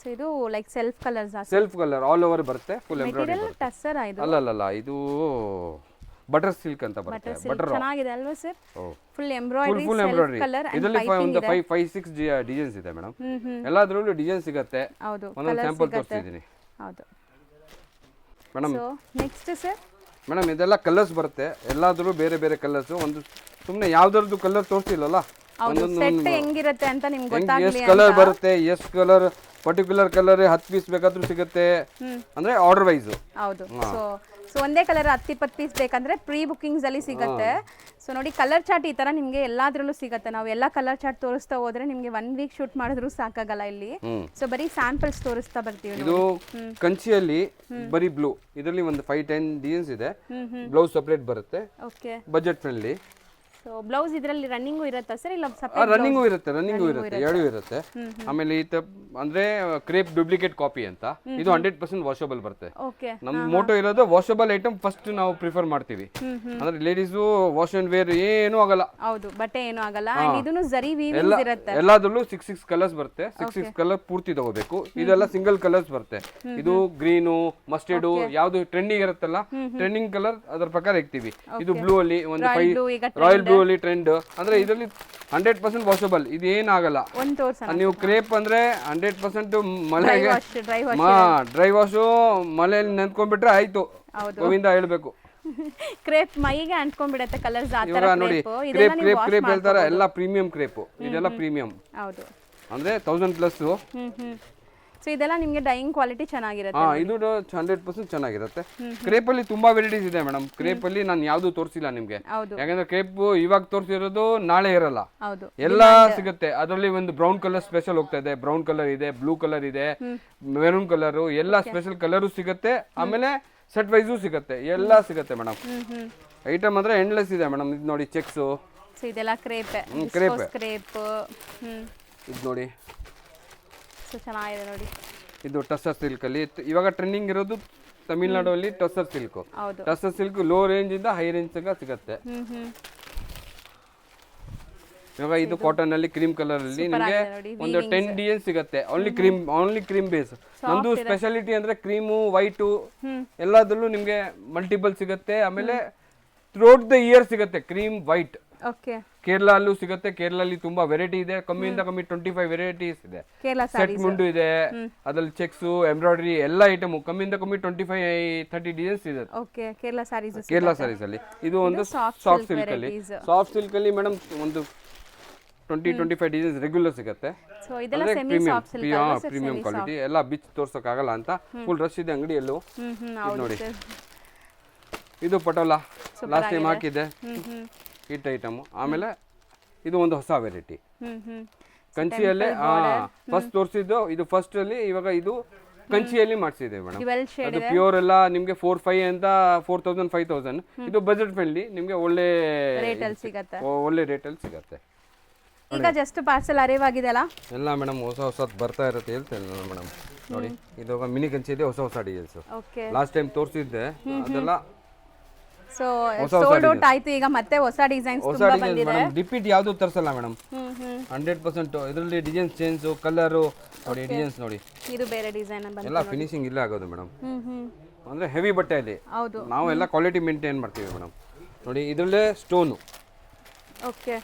ಸೊ ಇದು like self colours, self colour all over ಬರುತ್ತೆ, ಫುಲ್ ಎಂಬ್ರಾಯ್ಡ್ರಿ. ಟಸ್ಸರ್ ಇದು ಅಲ್ಲ, ಇದು ಬಟರ್ ಸಿಲ್ಕ್ ಅಂತ ಬರುತ್ತೆ. ಬಟರ್ ಚೆನ್ನಾಗಿದೆ ಅಲ್ವಾ sir? Full embroidery, full embroidery. ಇದರಲ್ಲಿ ಒಂದು 5-6 ಡಿಸೈನ್ಸ್ ಇದೆ ಮೇಡಮ್. ಎಲ್ಲಾದ್ರಲ್ಲೂ ಡಿಸೈನ್ ಸಿಗುತ್ತೆ. ಒಂದೊಂದು ಸ್ಯಾಂಪಲ್ ತೋರಿಸ್ತಿದ್ದೀನಿ. ಹೌದು ಮೇಡಮ್. ನೆಕ್ಸ್ಟ್ ಸರ್ ಮೇಡಮ್ ಇದೆಲ್ಲ ಕಲರ್ಸ್ ಬರುತ್ತೆ, ಎಲ್ಲಾದ್ರೂ ಬೇರೆ ಬೇರೆ ಕಲರ್ಸ್. ಒಂದು ಸುಮ್ಮನೆ ಯಾವ್ದಾದ್ರು ಕಲರ್ ತೋರಿಸ್ತಿಲ್ಲಲ್ಲ, ಹೆಂಗಿರುತ್ತೆ ಅಂತ ನಿಮ್ಗೆ ಗೊತ್ತಾಗಲಿ. ಎಷ್ಟು ಕಲರ್ ಬರುತ್ತೆ, ಎಷ್ಟು ಕಲರ್ ಪರ್ಟಿಕ್ಯುಲರ್ ಕಲರ್ 10 ಪೀಸ್ ಬೇಕಾದ್ರೂ ಸಿಗುತ್ತೆ, ಅಂದ್ರೆ ಆರ್ಡರ್ ವೈಸ್. ಹೌದು. ಸೊ ಒಂದೇ ಕಲರ್ 10-20 ಪೀಸ್ ಬೇಕಂದ್ರೆ ಪ್ರೀ ಬುಕಿಂಗ್ಸ್ ಅಲ್ಲಿ ಸಿಗುತ್ತೆ. ಸೊ ನೋಡಿ ಕಲರ್ ಚಾರ್ಟ್ ಈ ತರ ನಿಮ್ಗೆ ಎಲ್ಲಾದ್ರಲ್ಲೂ ಸಿಗುತ್ತೆ. ನಾವು ಎಲ್ಲ ಕಲರ್ ಚಾರ್ಟ್ ತೋರಿಸ್ತಾ ಹೋದ್ರೆ ನಿಮ್ಗೆ 1 ವೀಕ್ ಶೂಟ್ ಮಾಡಿದ್ರು ಸಾಕಾಗಲ್ಲ ಇಲ್ಲಿ. ಸೊ ಬರೀ ಸ್ಯಾಂಪಲ್ಸ್ ತೋರಿಸ್ತಾ ಬರ್ತೀವಿ. ಇದು ಕಂಚಿಯಲ್ಲಿ ಬರೀ ಬ್ಲೂ, ಇದರಲ್ಲಿ ಒಂದು 5-10 ಡಿಸೈನ್ಸ್ ಇದೆ. ಬ್ಲೌಸ್ ಸಪರೇಟ್ ಬರುತ್ತೆ. Okay, budget friendly. So blouse ಇದರಲ್ಲಿ ರನ್ನಿಂಗು ಇರುತ್ತಾ ಸರ್? ಇಲ್ಲ ರನ್ನಿಂಗು ಇರುತ್ತೆ, ಎರಡೂ ಇರುತ್ತೆ. ಆಮೇಲೆ ಅಂದ್ರೆ ಕ್ರೇಪ್ ಡೂಪ್ಲಿಕೇಟ್ ಕಾಪಿ ಅಂತ, ಇದು 100% ವಾಷಬಲ್ ಬರುತ್ತೆ. ನಮ್ ಮೋಟೋ ಇರೋದು ವಾಷಬಲ್ ಐಟಮ್ ಫಸ್ಟ್ ನಾವು ಪ್ರಿಫರ್ ಮಾಡ್ತೀವಿ. ಅಂದ್ರೆ ಲೇಡೀಸು ವಾಶ್ ಅಂಡ್ ವೇರ್ ಏನೂ ಆಗಲ್ಲ. ಹೌದು, ಬಟ್ಟೆ ಏನೂ ಆಗಲ್ಲ. ಇದನ್ನು ಜರಿ ವೀವಿಂಗ್ಸ್ ಇರುತ್ತೆ. ಎಲ್ಲಾದ್ರಲ್ಲೂ 6 ಕಲರ್ಸ್ ಬರುತ್ತೆ. 6 ಕಲರ್ ಪೂರ್ತಿ ತಗೋಬೇಕು. ಇದೆಲ್ಲ ಸಿಂಗಲ್ ಕಲರ್ಸ್ ಬರುತ್ತೆ. ಇದು ಗ್ರೀನು, ಮಸ್ಟರ್ಡ್, ಯಾವ್ದು ಟ್ರೆಂಡಿಂಗ್ ಇರುತ್ತಲ್ಲ, ಟ್ರೆಂಡಿಂಗ್ ಕಲರ್ ಅದ್ರ ಪ್ರಕಾರ ಇಕ್ತೀವಿ. ಇದು ಬ್ಲೂ ಅಲ್ಲಿ ಒಂದು ರಾಯಲ್ ಬ್ಲೂ ಅಲ್ಲಿ ಟ್ರೆಂಡ್, ಅಂದ್ರೆ ಇದರಲ್ಲಿ 100% ವಾಷಬಲ್, ಇದು ಏನಾಗಲ್ಲ. ನೀವು ಕ್ರೇಪ್ ಅಂದ್ರೆ 100% ಮಳೆಗೆ ಡ್ರೈ ವಾಶು ಮಳೆಯಲ್ಲಿ ನೆನ್ಕೊಂಡ್ಬಿಟ್ರೆ ಆಯ್ತು, ಗೋವಿಂದ ಹೇಳ್ಬೇಕು. ಕ್ರೇಪ್ ಮೈಗೆ ಅಂಟ್ಕೊಂಡ್ಬಿಡತ್ತೆ ಕಲರ್ಸ್. ಇವಾಗ ನೋಡಿ ಕ್ರೇಪ್ ಹೇಳ್ತಾರೆ, ಎಲ್ಲ ಪ್ರೀಮಿಯಂ ಕ್ರೇಪ್, ಇದೆಲ್ಲ ಪ್ರೀಮಿಯಂ. ಹೌದು, ಅಂದ್ರೆ 1000+. ಸೊ ಇದೆಲ್ಲ ನಿಮಗೆ ಡೈಯಿಂಗ್ ಕ್ವಾಲಿಟಿ ಚೆನ್ನಾಗಿರುತ್ತೆ. ಇದು 100% ಚೆನ್ನಾಗಿರುತ್ತೆ. ಕ್ರೇಪ್ ಅಲ್ಲಿ ತುಂಬಾ ವೆರೈಟೀಸ್ ಇದೆ ಮೇಡಮ್. ಕ್ರೇಪ್ ಅಲ್ಲಿ ನಾನು ಯಾವ್ದು ತೋರಿಸಿಲ್ಲ ನಿಮ್ಗೆ, ಯಾಕಂದ್ರೆ ಕ್ರೇಪ್ ಇವಾಗ ತೋರಿಸಿರೋದು ನಾಳೆ ಇರಲ್ಲ, ಎಲ್ಲ ಸಿಗುತ್ತೆ. ಅದರಲ್ಲಿ ಒಂದು ಬ್ರೌನ್ ಕಲರ್ ಸ್ಪೆಷಲ್ ಹೋಗ್ತಾ ಇದೆ, ಬ್ರೌನ್ ಕಲರ್ ಇದೆ, ಬ್ಲೂ ಕಲರ್ ಇದೆ, ಮೆರೂನ್ ಕಲರ್, ಎಲ್ಲ ಸ್ಪೆಷಲ್ ಕಲರು ಸಿಗುತ್ತೆ. ಆಮೇಲೆ ಸೆಟ್ ವೈಸು ಸಿಗುತ್ತೆ, ಎಲ್ಲ ಸಿಗುತ್ತೆ ಮೇಡಮ್. ಐಟಮ್ ಅಂದ್ರೆ ಎಂಡ್ಲೆಸ್ ಇದೆ ಮೇಡಮ್. ಇದು ನೋಡಿ ಚೆಕ್ಸ್, ಇದೆಲ್ಲ ಕ್ರೇಪ್. ಇದು ನೋಡಿ, ಚೆನ್ನಾಗಿದೆ ನೋಡಿ. ಇದು ಟಸರ್ ಸಿಲ್ಕ್ ಅಲ್ಲಿ ಇವಾಗ ಟ್ರೆಂಡಿಂಗ್ ಇರೋದು ತಮಿಳ್ನಾಡು ಅಲ್ಲಿ tussar silk. Tussar silk low range ಇಂದ ಹೈ ರೇಂಜ್ ತನಕ ಸಿಗುತ್ತೆ. ಇವಾಗ ಇದು ಕಾಟನ್ ಅಲ್ಲಿ ಕ್ರೀಮ್ ಕಲರ್ ಅಲ್ಲಿ ನಿಮಗೆ ಒಂದು 10 ಡಿಸೈನ್ ಸಿಗುತ್ತೆ. Only cream base. ನಮ್ದು ಸ್ಪೆಷಾಲಿಟಿ ಅಂದ್ರೆ ಕ್ರೀಮು, ವೈಟು, ಎಲ್ಲದರಲ್ಲೂ ನಿಮ್ಗೆ ಮಲ್ಟಿಪಲ್ ಸಿಗುತ್ತೆ. ಆಮೇಲೆ ಥ್ರೂಔಟ್ ದ ಇಯರ್ ಸಿಗುತ್ತೆ ಕ್ರೀಮ್ ವೈಟ್. ಕೇರಳ ಅಲ್ಲೂ ಸಿಗುತ್ತೆ. ಕೇರಳಲ್ಲಿ ತುಂಬಾ ವೆರೈಟಿ ಇದೆ, ಕಮ್ಮಿಯಿಂದ ಕಮ್ಮಿ 25 ವೆರೈಟೀಸ್ ಇದೆ. ಸೆಟ್ ಮುಂಡು ಇದೆ, ಅದ್ರಲ್ಲಿ ಚೆಕ್ಸ್, ಎಂಬ್ರಾಯ್ಡ್ರಿ ಎಲ್ಲ ಐಟಮ್ ಕಮ್ಮಿಯಿಂದ ಕಮ್ಮಿ 25-30 ಡಿಸೈನ್ಸ್ ಇದೆ ಕೇರಳ ಸ್ಯಾರೀಸ್ ಅಲ್ಲಿ. ಇದು ಒಂದು ಸಾಫ್ಟ್ ಸಿಲ್ಕ್ ಅಲ್ಲಿ. ಸಾಫ್ಟ್ ಸಿಲ್ಕ್ ಅಲ್ಲಿ ಮೇಡಮ್ ಒಂದು 20-25 ಡಿಸೈನ್ಸ್ ರೆಗ್ಯುಲರ್ ಸಿಗುತ್ತೆ. Premium quality. ಎಲ್ಲ ಬಿಚ್ ತೋರ್ಸಕ್ ಆಗಲ್ಲ ಅಂತ ಫುಲ್ ರಶ್ ಇದೆ ಅಂಗಡಿಯಲ್ಲೂ. ನೋಡಿ, ಇದು ಪಟೋಲಾ ಲಾಸ್ಟ್ ಟೈಮ್ ಹಾಕಿದೆ, ಹಿಟ್ ಐಟಮ್. ಆಮೇಲೆ ಇದು ಒಂದು ಹೊಸ ವೆರೈಟಿ ಕಂಚಿಯಲ್ಲೇ ಫಸ್ಟ್ ತೋರಿಸಿದ್ದು. ಇದು ಫಸ್ಟ್ ಅಲ್ಲಿ, ಇವಾಗ ಇದು ಕಂಚಿಯಲ್ಲಿ ಮಾಡಿಸಿದೆ ಮೇಡಮ್. ಅದು ಪ್ಯೂರ್ ಎಲ್ಲ ನಿಮ್ಗೆ 4-5 ಅಂತ 4000-5000. ಇದು ಬಜೆಟ್ ಫ್ರೆಂಡ್ಲಿ, ನಿಮ್ಗೆ ಒಳ್ಳೆ ರೇಟ್ ಅಲ್ಲಿ ಸಿಗುತ್ತೆ. ಈಗ ಜಸ್ಟ್ ಪಾರ್ಸಲ್ ಅರೈವ್ ಆಗಿದೆ ಅಲ್ಲ? ಎಲ್ಲ ಮೇಡಮ್ ಹೊಸದು ಬರ್ತಾ ಇರುತ್ತೆ ಹೇಳ್ತೇನೆ ಮೇಡಮ್. ನೋಡಿ ಇದು ಮಿನಿ ಕಂಚಿ ಇದೆ, ಹೊಸ ಹೊಸ ಡಿಸೈನ್ಸ್. ಓಕೆ. ಲಾಸ್ಟ್ ಟೈಮ್ ತೋರಿಸಿದ್ದೆ ಅದೆಲ್ಲ ಸೊ ಸೋಲ್ಡ್ ಔಟ್ ಆಯ್ತು, ಈಗ ಮತ್ತೆ ಹೊಸ ಡಿಸೈನ್ಸ್ ತುಂಬಾ ಬಂದಿದೆ. ಮೇಡಮ್ ರಿಪೀಟ್ ಯಾವುದು ತರಿಸಲ್ಲ ಮೇಡಮ್. 100% ಇದರಲ್ಲಿ ಡಿಸೈನ್ಸ್ ಚೇಂಜ್, ಕಲರ್ ನೋಡಿ, ಡಿಸೈನ್ಸ್ ನೋಡಿ. ಇದು ಬೇರೆ ಡಿಸೈನ್ ಬಂದಿದೆ. ಎಲ್ಲ ಫಿನಿಶಿಂಗ್ ಇಲ್ಲೇ ಆಗೋದು ಮೇಡಮ್. ಅಂದ್ರೆ ಹೆವಿ ಬಟ್ಟೆಯಲ್ಲಿ ಹೌದು, ನಾವು ಎಲ್ಲ ಕ್ವಾಲಿಟಿ ಮೇಂಟೈನ್ ಮಾಡ್ತೀವಿ ಮೇಡಮ್. ನೋಡಿ ಇದರಲ್ಲೇ ಸ್ಟೋನ್. ಓಕೆ.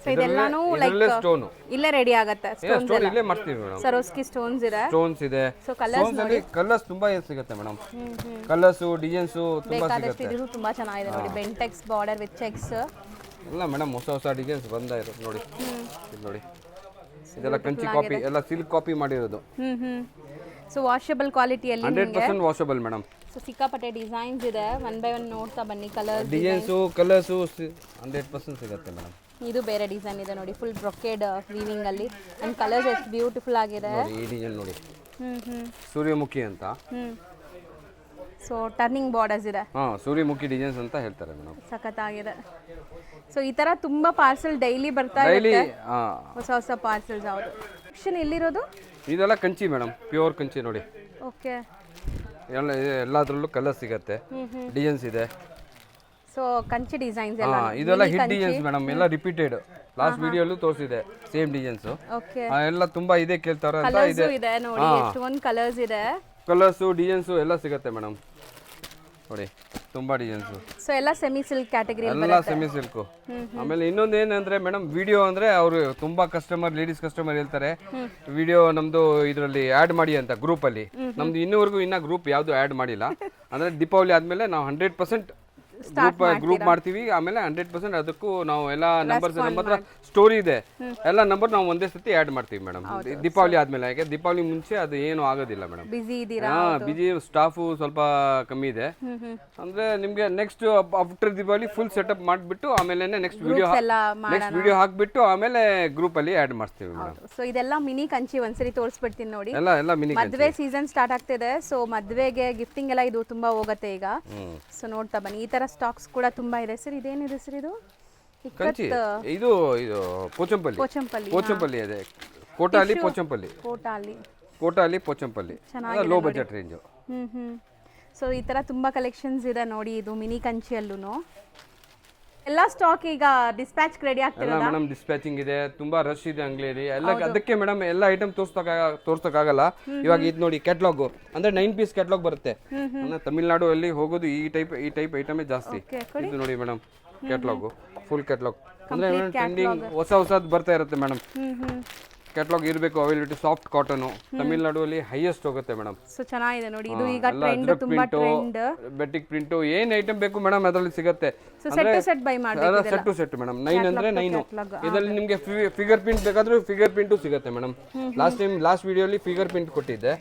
ಸೊ ಇದೆಲ್ಲಾನು ಲೈಕ್ ಸ್ಟೋನ್ ಇಲ್ಲೇ ರೆಡಿ ಆಗುತ್ತೆ. ಸ್ಟೋನ್ ಇಲ್ಲೇ ಮಾಡ್ತೀವಿ ಮೇಡಮ್. ಸರೋಸ್ಕಿ ಸ್ಟೋನ್ಸ್ ಇದೆ. ಸ್ಟೋನ್ಸ್ ಇದೆ. ಸೊ ಕಲರ್ಸ್ ನೋಡಿ, ಕಲರ್ಸ್ ತುಂಬಾ ಸಿಗುತ್ತೆ ಮೇಡಮ್. ಕಲರ್ಸ್ ಡಿಸೈನ್ಸ್ ತುಂಬಾ ಸಿಗುತ್ತೆ. ಇದು ತುಂಬಾ ಚೆನ್ನಾಗಿದೆ ನೋಡಿ, ಬೆಂಟೆಕ್ಸ್ ಬಾರ್ಡರ್ ವಿತ್ ಚೆಕ್ಸ್ ಎಲ್ಲ ಮೇಡಮ್. ಹೊಸ ಹೊಸ ಡಿಸೈನ್ಸ್ ಬಂದ ಇರೋದು ನೋಡಿ. ಇದು ನೋಡಿ, ಇದೆಲ್ಲ ಕಂಚಿ ಕಾಪಿ, ಎಲ್ಲ ಸಿಲ್ಕ್ ಕಾಪಿ ಮಾಡಿರೋದು. ಸೊ ವಾಷಬಲ್ ಕ್ವಾಲಿಟಿಯಲ್ಲಿ 100% ವಾಷಬಲ್ ಮೇಡಮ್. ಸೊ ಸಿಕ್ಕಾಪಟ್ಟೆ ಡಿಸೈನ್ಸ್ ಇದೆ, ಒನ್ ಬೈ ಒನ್ ನೋಡ್ತಾ ಬನ್ನಿ. ಕಲರ್ಸ್ ಡಿಸೈನ್ಸು ಕಲರ್ಸು 100% ಸಿಗುತ್ತೆ ಮೇಡಮ್. ಇದು ಬೇರೆ ಡಿಸೈನ್ ಇದೆ ನೋಡಿ, ಫುಲ್ ಬ್ರೊಕೇಡ್ ವೀವಿಂಗ್ ಅಲ್ಲಿ, ಅಂಡ್ ಕಲರ್ಸ್ ಎಷ್ಟು ಬ್ಯೂಟಿಫುಲ್ ಆಗಿದೆ. ಈ ಡಿಸೈನ್ ನೋಡಿ, ಸೂರ್ಯಮುಖಿ ಅಂತ. ಸೊ ಟರ್ನಿಂಗ್ ಬಾರ್ಡರ್ಸ್ ಇದೆ. ಸೂರ್ಯಮುಖಿ ಡಿಸೈನ್ಸ್ ಅಂತ ಹೇಳ್ತಾರೆ ಮೇಡಮ್. ಸಖತ್ತಾಗಿದೆ. ಸೊ ಈ ತರ ತುಂಬಾ ಪಾರ್ಸೆಲ್ ಡೈಲಿ ಬರ್ತಾ ಡೈಲಿ ಇರುತ್ತೆ, ಹೊಸ ಹೊಸ ಪಾರ್ಸೆಲ್ಸ್. ಹೌದು. ಆಪ್ಷನ್ ಎಲ್ಲಿರೋದು? ಇದೆಲ್ಲ ಕಂಚಿ ಮೇಡಮ್, ಪ್ಯೂರ್ ಕಂಚಿ ನೋಡಿ. ಓಕೆ. ಎಲ್ಲದರಲ್ಲೂ ಕಲರ್ ಸಿಗುತ್ತೆ, ಡಿಸೈನ್ಸ್ ಇದೆ. ಸೊ ಕಂಚಿ ಡಿಸೈನ್ಸ್ ಎಲ್ಲ ಇದೆಲ್ಲ ಹಿಟ್ ಡಿಸೈನ್ಸ್ ಮೇಡಮ್, ಎಲ್ಲ ರಿಪೀಟೆಡ್. ಲಾಸ್ಟ್ ವಿಡಿಯೋಲ್ಲೂ ತೋರಿಸಿದೆ ಸೇಮ್ ಡಿಸೈನ್ಸ್. ಓಕೆ. ಎಲ್ಲ ತುಂಬಾ ಇದೆ ಕೇಳ್ತಾರ ಅಂತ ಇದೆ. ಇದೆ ನೋಡಿ, ಎಷ್ಟೊಂದು ಕಲರ್ಸ್ ಇದೆ. ಕಲರ್ಸ್ ಡಿಸೈನ್ಸ್ ಎಲ್ಲ ಸಿಗುತ್ತೆ ಮೇಡಮ್. ನೋಡಿ ತುಂಬಾ ಡಿಸೈನ್ಸ್. ಸೊ ಎಲ್ಲ ಸೆಮಿ ಸಿಲ್ಕ್ ಕ್ಯಾಟಗರಿ ಎಲ್ಲ ಸೆಮಿ ಸಿಲ್ಕ್. ಆಮೇಲೆ ಇನ್ನೊಂದು ಏನಂದ್ರೆ ಮೇಡಮ್, ವಿಡಿಯೋ ಅಂದ್ರೆ ಅವರು ತುಂಬಾ ಕಸ್ಟಮರ್, ಲೇಡೀಸ್ ಕಸ್ಟಮರ್ ಹೇಳ್ತಾರೆ ವಿಡಿಯೋ ನಮ್ದು ಇದರಲ್ಲಿ ಆಡ್ ಮಾಡಿ ಅಂತ ಗ್ರೂಪ್ ಅಲ್ಲಿ. ನಮ್ದು ಇನ್ನೂವರೆಗೂ ಇನ್ನ ಗ್ರೂಪ್ ಯಾವ್ದು ಆಡ್ ಮಾಡಿಲ್ಲ. ಅಂದ್ರೆ ದೀಪಾವಳಿ ಆದ್ಮೇಲೆ ನಾವು 100% ಗ್ರೂಪ್ ಮಾಡ್ತೀವಿ. ಆಮೇಲೆ 100% ಅದಕ್ಕೂ ನಾವು ಎಲ್ಲ ನಂಬರ್ಸ್, ನಮ್ಮ ಹತ್ರ ಸ್ಟೋರಿ ಇದೆ, ಎಲ್ಲ ನಂಬರ್ ನಾವು ಒಂದೇ ಸತಿ ಆಡ್ ಮಾಡ್ತೀವಿ ಮೇಡಮ್. ದೀಪಾವಳಿ ಆದ್ಮೇಲೆ, ಯಾಕೆ ದೀಪಾವಳಿ ಮುಂಚೆ ಅದು ಏನು ಆಗೋದಿಲ್ಲ ಮೇಡಮ್. ಬಿಜಿ ಸ್ಟಾಫು ಸ್ವಲ್ಪ ಕಮ್ಮಿ ಇದೆ. ಅಂದ್ರೆ ನಿಮ್ಗೆ next after Deepavali full setup ಮಾಡ್ಬಿಟ್ಟು ಆಮೇಲೆ ನೆಕ್ಸ್ಟ್ ವಿಡಿಯೋ ಹಾಕ್ಬಿಟ್ಟು ಆಮೇಲೆ ಗ್ರೂಪ್ ಅಲ್ಲಿ ಆಡ್ ಮಾಡ್ತೀವಿ ಮೇಡಮ್. ಸೊ ಇದೆಲ್ಲ ಮಿನಿ ಕಂಚಿ, ಒಂದ್ಸರಿ ತೋರಿಸ್ಬಿಡ್ತೀನಿ ನೋಡಿ. ಎಲ್ಲ ಮಿನಿ. ಮದ್ವೆ ಸೀಸನ್ ಸ್ಟಾರ್ಟ್ ಆಗ್ತಿದೆ, ಸೊ ಮದ್ವೆಗೆ ಗಿಫ್ಟಿಂಗ್ ಎಲ್ಲ ಇದು ತುಂಬಾ ಹೋಗುತ್ತೆ ಈಗ. ಸೊ ನೋಡ್ತಾ ಬನ್ನಿ, ಈ ತರ ಸ್ಟಾಕ್ಸ್ ಕೂಡ ತುಂಬಾ ಇದೆ. ಸರ್ ಇದೇನಿದೆ ಸರ್? ಇದು ಕಂಚಿ, ಇದು ಪೋಚಂಪಲ್ಲಿ ಇದೆ. ಕೋಟಾಲಿ Pochampally low budget range. So ಈ ತರ ತುಂಬಾ ಕಲೆಕ್ಷನ್ಸ್ ಇದೆ ನೋಡಿ. ಇದು ಮಿನಿ ಕಂಚಿಯಲ್ಲೂ ಎಲ್ಲ ಸ್ಟಾಕ್ ಈಗ ಡಿಸ್ಪ್ಯಾಚ್ ರೆಡಿ ಆಗ್ತಿದೆ ಮೇಡಮ್. ಡಿಸ್ಪ್ಯಾಚಿಂಗ್ ಇದೆ, ತುಂಬಾ ರಶ್ ಇದೆ ಅಂಗಡಿಯಲ್ಲಿ ಎಲ್ಲ. ಅದಕ್ಕೆ ಮೇಡಮ್ ಎಲ್ಲ ಐಟಮ್ ತೋರ್ಸಕ್ಕಾಗಲ್ಲ. ಇವಾಗ ಇದು ನೋಡಿ, ಕ್ಯಾಟ್ಲಾಗ್ ಅಂದ್ರೆ 9 ಪೀಸ್ ಕ್ಯಾಟ್ಲಾಗ್ ಬರುತ್ತೆ. ತಮಿಳ್ನಾಡು ಅಲ್ಲಿ ಹೋಗೋದು ಈ ಟೈಪ್ ಐಟಮೇ ಜಾಸ್ತಿ. ಇದು ನೋಡಿ ಮೇಡಮ್, ಕ್ಯಾಟ್ಲಾಗ್, ಫುಲ್ ಕ್ಯಾಟ್ಲಾಗ್. ಅಂದ್ರೆ ಟ್ರೆಂಡಿಂಗ್ ಹೊಸದು ಬರ್ತಾ ಇರುತ್ತೆ ಮೇಡಮ್. ಕ್ಯಾಟ್ಲಾಗ್ ಇರಬೇಕು, ಅವೈಲಬಿಲಿಟಿ. ಸಾಫ್ಟ್ ಕಾಟನ್ ತಮಿಳ್ನಾಡು ಅಲ್ಲಿ ಹೈಯೆಸ್ಟ್ ಹೋಗುತ್ತೆ ಮೇಡಮ್. ಸೊ ಚೆನ್ನಾಗಿದೆ ನೋಡಿ, ಇದು ಈಗ ಟ್ರೆಂಡ್, ತುಂಬಾ ಟ್ರೆಂಡ್. ಬೆಟಿಕ್ ಪ್ರಿಂಟ್ ಏನ್ ಐಟಮ್ ಬೇಕು ಮೇಡಮ್ ಅದರಲ್ಲಿ ಸಿಗುತ್ತೆ. So set to set buy ಮಾಡಬೇಕು. Set to set madam. 9 ಅಂದ್ರೆ 9. ಇದರಲ್ಲಿ ನಿಮಗೆ ಫಿಗರ್ ಪ್ರಿಂಟ್ ಬೇಕಾದ್ರೂ ಫಿಗರ್ ಪ್ರಿಂಟು ಸಿಗುತ್ತೆ ಮೇಡಮ್. ಲಾಸ್ಟ್ ವಿಡಿಯೋಲಿ ಫಿಗರ್ ಪ್ರಿಂಟ್ ಕೊಟ್ಟಿದ್ದೆ.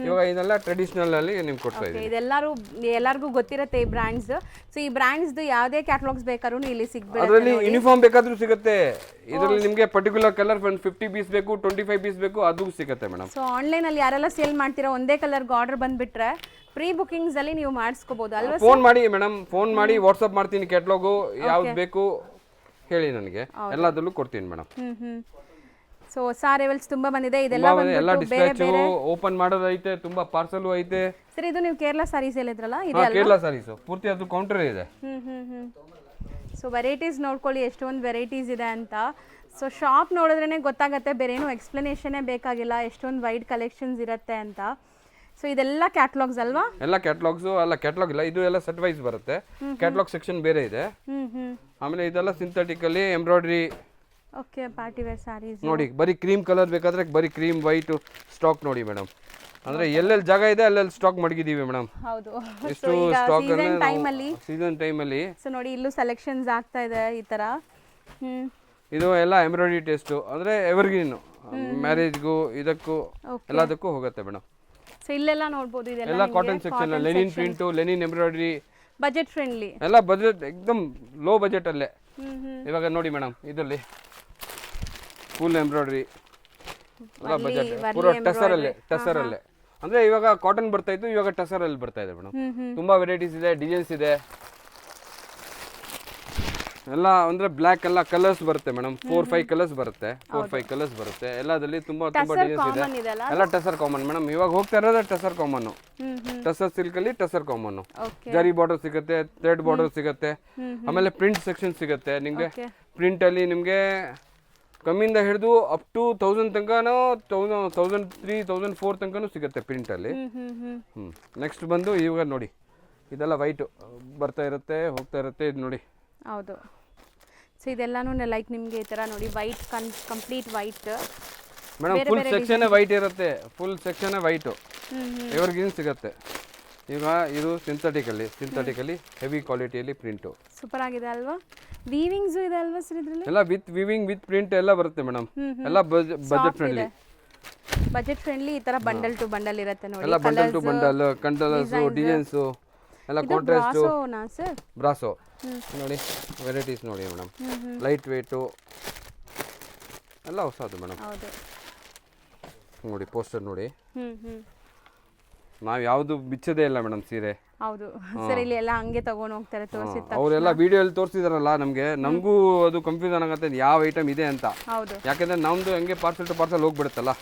ಇವಾಗ ಇದೆಲ್ಲ ಟ್ರೆಡಿಷನಲ್ ಅಲ್ಲಿ ನಿಮ್ಗೆ ಕೊಡ್ತಾ ಇದ್ದೀನಿ. ಎಲ್ಲರಿಗೂ ಗೊತ್ತಿರುತ್ತೆ ಈ ಬ್ರ್ಯಾಂಡ್ಸ್. ಸೊ ಈ ಬ್ರ್ಯಾಂಡ್ಸ್ ಯಾವುದೇ ಕ್ಯಾಟಲಾಗ್ಸ್ ಬೇಕಾದ್ರೂ ಇಲ್ಲಿ ಸಿಗ್ಬೇಕು. ಅದರಲ್ಲಿ ಯೂನಿಫಾರ್ಮ್ ಬೇಕಾದ್ರೂ ಸಿಗುತ್ತೆ. ಇದರಲ್ಲಿ ನಿಮಗೆ ಪರ್ಟಿಕ್ಯುಲರ್ ಕಲರ್ 50 ಪೀಸ್ ಬೇಕು, 25 ಪೀಸ್ ಬೇಕು, ಅದು ಸಿಗುತ್ತೆ ಮೇಡಮ್. ಸೊ ಆನ್ಲೈನ್ ಅಲ್ಲಿ ಯಾರೆಲ್ಲ ಸೇಲ್ ಮಾಡ್ತೀರಾ, ಒಂದೇ ಕಲರ್ಗೆ ಆರ್ಡರ್ ಬಂದ್ಬಿಟ್ರೆ ಪ್ರೀ ಬುಕಿಂಗ್ಸ್ ಅಲ್ಲಿ ನೀವು ಮಾಡಿಸ್ಕೋಬಹುದು ಅಲ್ವಾ? ಫೋನ್ ಮಾಡಿ ಮೇಡಮ್, ಫೋನ್ ಮಾಡಿ ವಾಟ್ಸ್ಆಪ್ ಮಾಡ್ತೀನಿ. ಕ್ಯಾಟಲಾಗು ಯಾವ್ದು ಬೇಕು ಹೇಳಿ, ನನಗೆ ಎಲ್ಲದಲ್ಲೂ ಕೊಡ್ತೀನಿ ಮೇಡಮ್. ಸೊ ಹೊಸ ಅರೈವಲ್ಸ್ ತುಂಬಾ ಬಂದಿದೆ. ಇದೆಲ್ಲ ಎಲ್ಲ ಡಿಸ್ಪ್ಯಾಚ್ ಓಪನ್ ಮಾಡೋದು ಐತೆ, ತುಂಬಾ ಪಾರ್ಸಲ್ ಐತೆ. ಸರ್ ಇದು ನೀವು ಕೇರಳ ಸಾರೀಸ್ ಹೇಳಿದ್ರಲ್ಲ, ಇದೆ ಅಲ್ವಾ? ಕೇರಳ ಸಾರೀಸ್ ಪೂರ್ತಿ ಅದು ಕೌಂಟರ್ ಇದೆ. ಸೊ ವೆರೈಟೀಸ್ ನೋಡ್ಕೊಳ್ಳಿ, ಎಷ್ಟೊಂದು ವೆರೈಟೀಸ್ ಇದೆ ಅಂತ. ಸೊ ಶಾಪ್ ನೋಡಿದ್ರೇ ಗೊತ್ತಾಗುತ್ತೆ, ಬೇರೆ ಏನು ಎಕ್ಸ್ಪ್ಲನೇಷನ್ನೇ ಬೇಕಾಗಿಲ್ಲ, ಎಷ್ಟೊಂದು ವೈಡ್ ಕಲೆಕ್ಷನ್ಸ್ ಇರುತ್ತೆ ಅಂತ. ಸೊ ಇದೆಲ್ಲ ಕ್ಯಾಟಲಾಗ್ಸ್ ಅಲ್ವಾ? ಎಲ್ಲ ಕ್ಯಾಟಲಾಗ್ಸ್ ಅಲ್ಲ, ಕ್ಯಾಟಲಾಗ್ ಇಲ್ಲ, ಇದು ಎಲ್ಲ ಸೆಟ್ ವೈಸ್ ಬರುತ್ತೆ. ಕ್ಯಾಟಲಾಗ್ ಸೆಕ್ಷನ್ ಬೇರೆ ಇದೆ. ಆಮೇಲೆ ಇದೆಲ್ಲ ಸಿಂಥೆಟಿಕ್ ಅಲ್ಲಿ embroidery. Okay, party wear saris ನೋಡಿ. ಬರೀ ಕ್ರೀಮ್ ಕಲರ್ ಬೇಕಾದ್ರೆ ಬರೀ ಕ್ರೀಮ್ ವೈಟ್ ಸ್ಟಾಕ್ ನೋಡಿ ಮೇಡಮ್. ಅಂದ್ರೆ ಎಲ್ಲೆಲ್ಲಿ ಜಾಗ ಇದೆ ಅಲ್ಲೆಲ್ಲಿ ಸ್ಟಾಕ್ ಮಡಗಿದೀವಿ ಮೇಡಮ್. ಹೌದು, ಎಷ್ಟು ಸ್ಟಾಕ್ ಸೀಸನ್ ಟೈಮ್ ಅಲ್ಲಿ. ಸೊ ನೋಡಿ, ಇಲ್ಲೂ ಸೆಲೆಕ್ಷನ್ಸ್ ಆಗ್ತಾ ಇದೆ ಈ ತರ. ಇದು ಎಲ್ಲ ಎಂಬ್ರಾಯ್ಡ್ರಿ ಟೇಸ್ಟ್, ಅಂದ್ರೆ ಎವರ್ಗ್ರೀನ್, ಮ್ಯಾರೇಜ್ಗೂ ಇದಕ್ಕೂ ಎಲ್ಲದಕ್ಕೂ ಹೋಗುತ್ತೆ ಮೇಡಮ್. ಸೊ ಇಲ್ಲೆಲ್ಲ ನೋಡಬಹುದು, ಇದೆಲ್ಲ cotton section, Lenin print, Lenin embroidery, budget friendly ಎಲ್ಲ. ಬಜೆಟ್ ಎಕ್ದಮ್ ಲೋ ಬಜೆಟ್ ಅಲ್ಲೇ. ಇವಾಗ ನೋಡಿ ಮೇಡಮ್, ಇದರಲ್ಲಿ ಫುಲ್ ಎಂಬ್ರಾಯ್ಡ್ರಿ ಎಲ್ಲ ಬಜೆಟ್, ಪೂರ ಟಸರ್ ಅಲ್ಲೇ. ಅಂದ್ರೆ ಇವಾಗ ಕಾಟನ್ ಬರ್ತಾ ಇತ್ತು, ಇವಾಗ ಟಸರ್ ಅಲ್ಲಿ ಬರ್ತಾ ಇದೆ ಮೇಡಮ್. ತುಂಬಾ ವೆರೈಟೀಸ್ ಇದೆ, ಡಿಸೈನ್ಸ್ ಇದೆ. ಎಲ್ಲ ಅಂದ್ರೆ ಬ್ಲ್ಯಾಕ್ ಎಲ್ಲ ಕಲರ್ಸ್ ಬರುತ್ತೆ ಮೇಡಮ್ 4-5 ಕಲರ್ಸ್ ಬರುತ್ತೆ 4-5 ಕಲರ್ಸ್ ಬರುತ್ತೆ ಎಲ್ಲದಲ್ಲಿ ತುಂಬಾ ಡಿಸೈನ್ಸ್ ಇದೆ ಕಾಮನ್ ಇದೆಲ್ಲ. ಎಲ್ಲ ಟಸರ್ ಕಾಮನ್ ಮೇಡಮ್ ಇವಾಗ ಹೋಗ್ತಾ ಇರೋದು ಟಸರ್ ಕಾಮನ್ ಟಸರ್ ಸಿಲ್ಕ್ ಅಲ್ಲಿ ಟಸರ್ ಕಾಮನ್ ಜರಿ ಬಾರ್ಡರ್ ಸಿಗುತ್ತೆ ಥ್ರೆಡ್ ಬಾರ್ಡರ್ ಸಿಗುತ್ತೆ ಆಮೇಲೆ ಪ್ರಿಂಟ್ ಸೆಕ್ಷನ್ ಸಿಗುತ್ತೆ ನಿಮ್ಗೆ ಪ್ರಿಂಟ್ ಅಲ್ಲಿ ನಿಮ್ಗೆ ಕಮ್ಮಿಯಿಂದ ಹಿಡಿದು ಅಪ್ ಟು 1000 ತನಕನೂ 1003-1004 ತನಕನೂ ಸಿಗುತ್ತೆ ಪ್ರಿಂಟ್ ಅಲ್ಲಿ. ನೆಕ್ಸ್ಟ್ ಬಂದು ಇವಾಗ ನೋಡಿ ಇದೆಲ್ಲ ವೈಟ್ ಬರ್ತಾ ಇರುತ್ತೆ ಹೋಗ್ತಾ ಇರುತ್ತೆ ಇದು ನೋಡಿ. ಹೌದು. ಸೊ ಇದೆಲ್ಲಾನು ಲೈಕ್ ನಿಮಗೆ ಈ ಥರ ನೋಡಿ white complete white madam full section white ಇರುತ್ತೆ ಫುಲ್ ಸೆಕ್ಷನ್ ವೈಟ್ ಎವರ್ಗ್ರೀನ್ ಸಿಗುತ್ತೆ. ಈಗ ಇದು ಸಿಂಥೆಟಿಕಲಿ ಹೆವಿ ಕ್ವಾಲಿಟಿಯಲ್ಲಿ ಪ್ರಿಂಟು ಸೂಪರ್ ಆಗಿದೆ ಅಲ್ವಾ. ವೀವಿಂಗ್ಸ್ ಇದೆ ಅಲ್ವಾ ಸರ್ ಇದರಲ್ಲಿ ಎಲ್ಲ ವಿತ್ ವೀವಿಂಗ್ ವಿತ್ ಪ್ರಿಂಟ್ ಎಲ್ಲ ಬರುತ್ತೆ ಮೇಡಮ್ ಎಲ್ಲ ಬಜೆಟ್ ಫ್ರೆಂಡ್ಲಿ ಈ ತರ ಬಂಡಲ್ ಟು ಬಂಡಲ್ ಇರುತ್ತೆ ನೋಡಿ. ಎಲ್ಲ bundle to bundle colours designs ಎಲ್ಲ ಕಾಂಟ್ರಾಸ್ಟ್ ಸರ್ ಬ್ರಾಸೋ ನೋಡಿ ವೆರೈಟೀಸ್ ನೋಡಿ ಮೇಡಮ್ ಲೈಟ್ ವೇಟು ಎಲ್ಲ ಹೊಸದು ಮೇಡಮ್. ಹೌದು ನೋಡಿ ಪೋಸ್ಟರ್ ನೋಡಿ ನಾವು ಯಾವುದು ಬಿಚ್ಚದೇ ಇಲ್ಲ ಮೇಡಮ್ ಸೀರೆ. ಹೌದು ಸರ್ ಇಲ್ಲಿ ಎಲ್ಲ ಹಂಗೆ ತಗೊಂಡು ಹೋಗ್ತಾರೆ ತೋರಿಸಿದ ತಕ್ಷಣ. ಅವರೆಲ್ಲ ವಿಡಿಯೋಲ್ಲಿ ತೋರಿಸಿದಾರಲ್ಲ ನಮಗೂ ಅದು ಕನ್ಫ್ಯೂಷನ್ ಆಗುತ್ತೆ ಯಾವ ಐಟಮ್ ಇದೆ ಅಂತ. ಹೌದು ಯಾಕಂದ್ರೆ ನಮ್ದು ಹಂಗೆ ಪಾರ್ಸಲ್ ಟು ಪಾರ್ಸಲ್ ಹೋಗ್ಬಿಡುತ್ತಲ್ಲ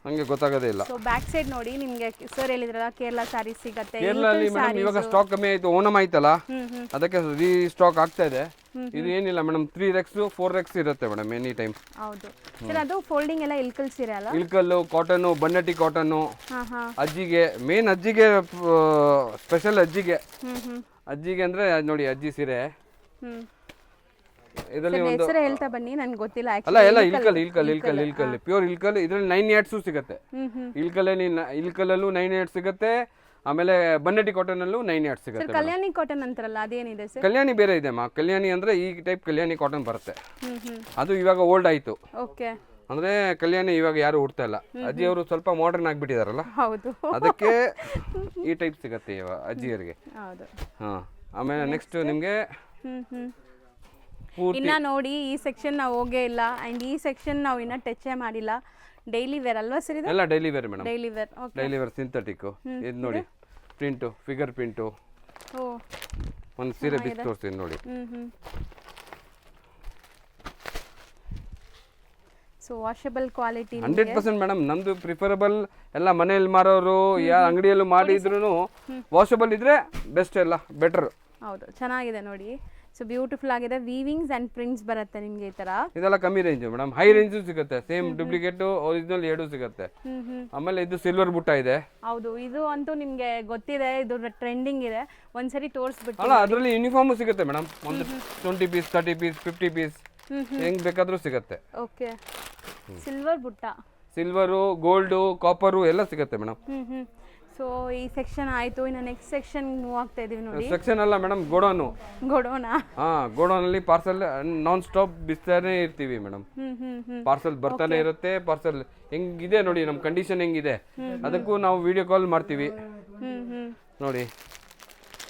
ಹಂಗೆ ಗೊತ್ತಾಗೋದೇ ಇಲ್ಲ. ಸೊ ಬ್ಯಾಕ್ ಸೈಡ್ ನೋಡಿ ನಿಮಗೆ ಸರ್ ಹೇಳಿದ್ರಲ್ಲ ಕೇರಳ ಸ್ಯಾರಿ ಸಿಗುತ್ತೆ. ಕೇರಳಲ್ಲಿ ಮೇಡಮ್ ಇವಾಗ ಸ್ಟಾಕ್ ಕಮ್ಮಿ ಆಯ್ತು ಓಣಂ ಆಯ್ತಲ್ಲ ಅದಕ್ಕೆ ರೀ ಸ್ಟಾಕ್ ಆಗ್ತಾ ಇದೆ. ಇದು ಏನಿಲ್ಲ ಮೇಡಮ್ 3X 4X ಇರುತ್ತೆ ಮೇಡಮ್ ಎನಿ ಟೈಮ್. ಹೌದು ಸರ್ ಅದು ಫೋಲ್ಡಿಂಗ್ ಎಲ್ಲ ಇಲ್ಕಲ್ ಸೀರೆ ಅಲ್ಲ ಇಲ್ಕಲ್ಲು ಕಾಟನ್ನು ಬನ್ನಟಿ ಕಾಟನ್ನು ಅಜ್ಜಿಗೆ ಮೇನ್ ಅಜ್ಜಿಗೆ ಸ್ಪೆಷಲ್ ಅಜ್ಜಿಗೆ ಅಂದ್ರೆ ನೋಡಿ ಅಜ್ಜಿ ಸೀರೆ ಇದರಲ್ಲಿ ಒಂದು ಹೆಸರು ಹೇಳ್ತಾ ಬನ್ನಿ ನನಗೆ ಗೊತ್ತಿಲ್ಲ ಅಲ್ಲ ಎಲ್ಲ ಇಲ್ಕಲ್ ಪ್ಯೂರ್ ಇಲ್ಕಲ್ ಇದರಲ್ಲಿ 9 ಯಾರ್ಡ್ಸ್ ಸಿಗುತ್ತೆ. ಇಲ್ಕಲ್ಲೂ 9 ಯಾರ್ಡ್ಸ್ ಸಿಗುತ್ತೆ ಆಮೇಲೆ ಬನ್ನಟಿ ಕಾಟನ್ ಅಲ್ಲೂ 9 ಯಾರ್ಡ್ಸ್ ಸಿಗುತ್ತೆ. ಕಲ್ಯಾಣಿ ಕಾಟನ್ ಅಂತಾರಲ್ಲ ಅದೇನಿದೆ ಸರ್? ಕಲ್ಯಾಣಿ ಬೇರೆ ಇದೆ ಮಾ ಕಲ್ಯಾಣಿ ಅಂದ್ರೆ ಈ ಟೈಪ್ ಕಲ್ಯಾಣಿ ಕಾಟನ್ ಬರುತ್ತೆ ಅದು ಇವಾಗ ಓಲ್ಡ್ ಆಯ್ತು. ಓಕೆ ಅಂದ್ರೆ ಕಲ್ಯಾಣಿ ಇವಾಗ ಯಾರು ಉಡ್ತಾ ಇಲ್ಲ ಅಜ್ಜಿ ಅವರು ಸ್ವಲ್ಪ ಮಾಡರ್ನ್ ಆಗಿಬಿಟ್ಟಿದಾರಲ್ಲ ಹೌದು ಅದಕ್ಕೆ ಈ ಟೈಪ್ ಸಿಗುತ್ತೆ ಇವಾಗ ಅಜ್ಜಿಯರಿಗೆ. ಹೌದು ಹಾ ಆಮೇಲೆ ನೆಕ್ಸ್ಟ್ ನಿಮಗೆ ಇನ್ನ ನೋಡಿ ಈ ಸೆಕ್ಷನ್ ನಾವು ಹೋಗೇ ಇಲ್ಲ ಅಂಡ್ ಈ ಸೆಕ್ಷನ್ ನಾವು ಇನ್ನ ಟಚ್ ಮಾಡಿಲ್ಲ. ಡೈಲಿ ವೇರ್ ಅಲ್ವಾ ಸರ್ ಇದು? ಎಲ್ಲ daily wear madam. Daily wear okay daily wear synthetic ಇದು ನೋಡಿ ಪ್ರಿಂಟು ಫಿಗರ್ ಪ್ರಿಂಟು ಒಂದು ಸೀರೆ ಬಿಚ್ಚಿ ತೋರಿಸ್ತೀನಿ ನೋಡಿ. ಸೊ ವಾಷಬಲ್ ಕ್ವಾಲಿಟಿ 100% ಮೇಡಮ್ ನಮ್ದು ಪ್ರಿಫರಬಲ್ ಎಲ್ಲ ಮನೆಯಲ್ಲಿ ಮಾರೋರು ಯಾ ಅಂಗಡಿಯಲ್ಲೂ ಮಾಡಿದ್ರು ವಾಷಬಲ್ ಇದ್ರೆ ಬೆಸ್ಟ್ ಎಲ್ಲ ಬೆಟರ್. ಹೌದು ಚೆನ್ನಾಗಿದೆ ನೋಡಿ. ಸೊ ಬ್ಯೂಟಿಫುಲ್ ಆಗಿದೆ ವೀವಿಂಗ್ಸ್ ಅಂಡ್ ಪ್ರಿಂಟ್ಸ್ ಬರುತ್ತೆ ನಿಮಗೆ ಈ ತರ. ಇದೆಲ್ಲ ಕಮ್ಮಿ ರೇಂಜ್ ಮೇಡಮ್ ಹೈ ರೇಂಜ್ ಸಿಗುತ್ತೆ ಸೇಮ್ ಡೂಪ್ಲಿಕೇಟ್ ಒರಿಜಿನಲ್ ಎರಡು ಸಿಗುತ್ತೆ. ಆಮೇಲೆ ಇದು ಸಿಲ್ವರ್ ಬುಟ್ಟ ಇದೆ. ಹೌದು ಇದು ಅಂತೂ ನಿಮಗೆ ಗೊತ್ತಿದೆ ಇದು ಟ್ರೆಂಡಿಂಗ್ ಇದೆ ಒಂದ್ಸರಿ ತೋರಿಸ್ಬಿಟ್ಟು. ಅಲ್ಲ ಅದರಲ್ಲಿ ಯೂನಿಫಾರ್ಮ್ ಸಿಗುತ್ತೆ ಮೇಡಮ್ ಒಂದು 20 ಪೀಸ್ 30 ಪೀಸ್ 50 ಪೀಸ್ ಹೆಂಗ್ ಬೇಕಾದ್ರೂ ಸಿಗುತ್ತೆ. ಓಕೆ ಸಿಲ್ವರ್ ಬುಟ್ಟ ಸಿಲ್ವರು ಗೋಲ್ಡು ಕಾಪರು ಎಲ್ಲ ಸಿಗುತ್ತೆ ಮೇಡಮ್. ಸೊ ಈ ಸೆಕ್ಷನ್ ಆಯ್ತು ಇನ್ನು ನೆಕ್ಸ್ಟ್ ಸೆಕ್ಷನ್ ಮೂವ್ ಆಗ್ತಾ ಇದೀವಿ ನೋಡಿ. ಸೆಕ್ಷನ್ ಅಲ್ಲ ಮೇಡಮ್ ಗೋಡೌನಾ ಗೋಡೌನ್ ಅಲ್ಲಿ ಪಾರ್ಸಲ್ ನಾನ್ ಸ್ಟಾಪ್ ಬಿಸ್ತಾನೆ ಇರ್ತೀವಿ ಮೇಡಮ್. ಪಾರ್ಸಲ್ ಬರ್ತಾನೆ ಇರುತ್ತೆ ಪಾರ್ಸಲ್ ಹೆಂಗಿದೆ ನೋಡಿ ನಮ್ಮ ಕಂಡೀಷನ್ ಹೆಂಗಿದೆ ಅದಕ್ಕೂ ನಾವು ವಿಡಿಯೋ ಕಾಲ್ ಮಾಡ್ತೀವಿ ನೋಡಿ.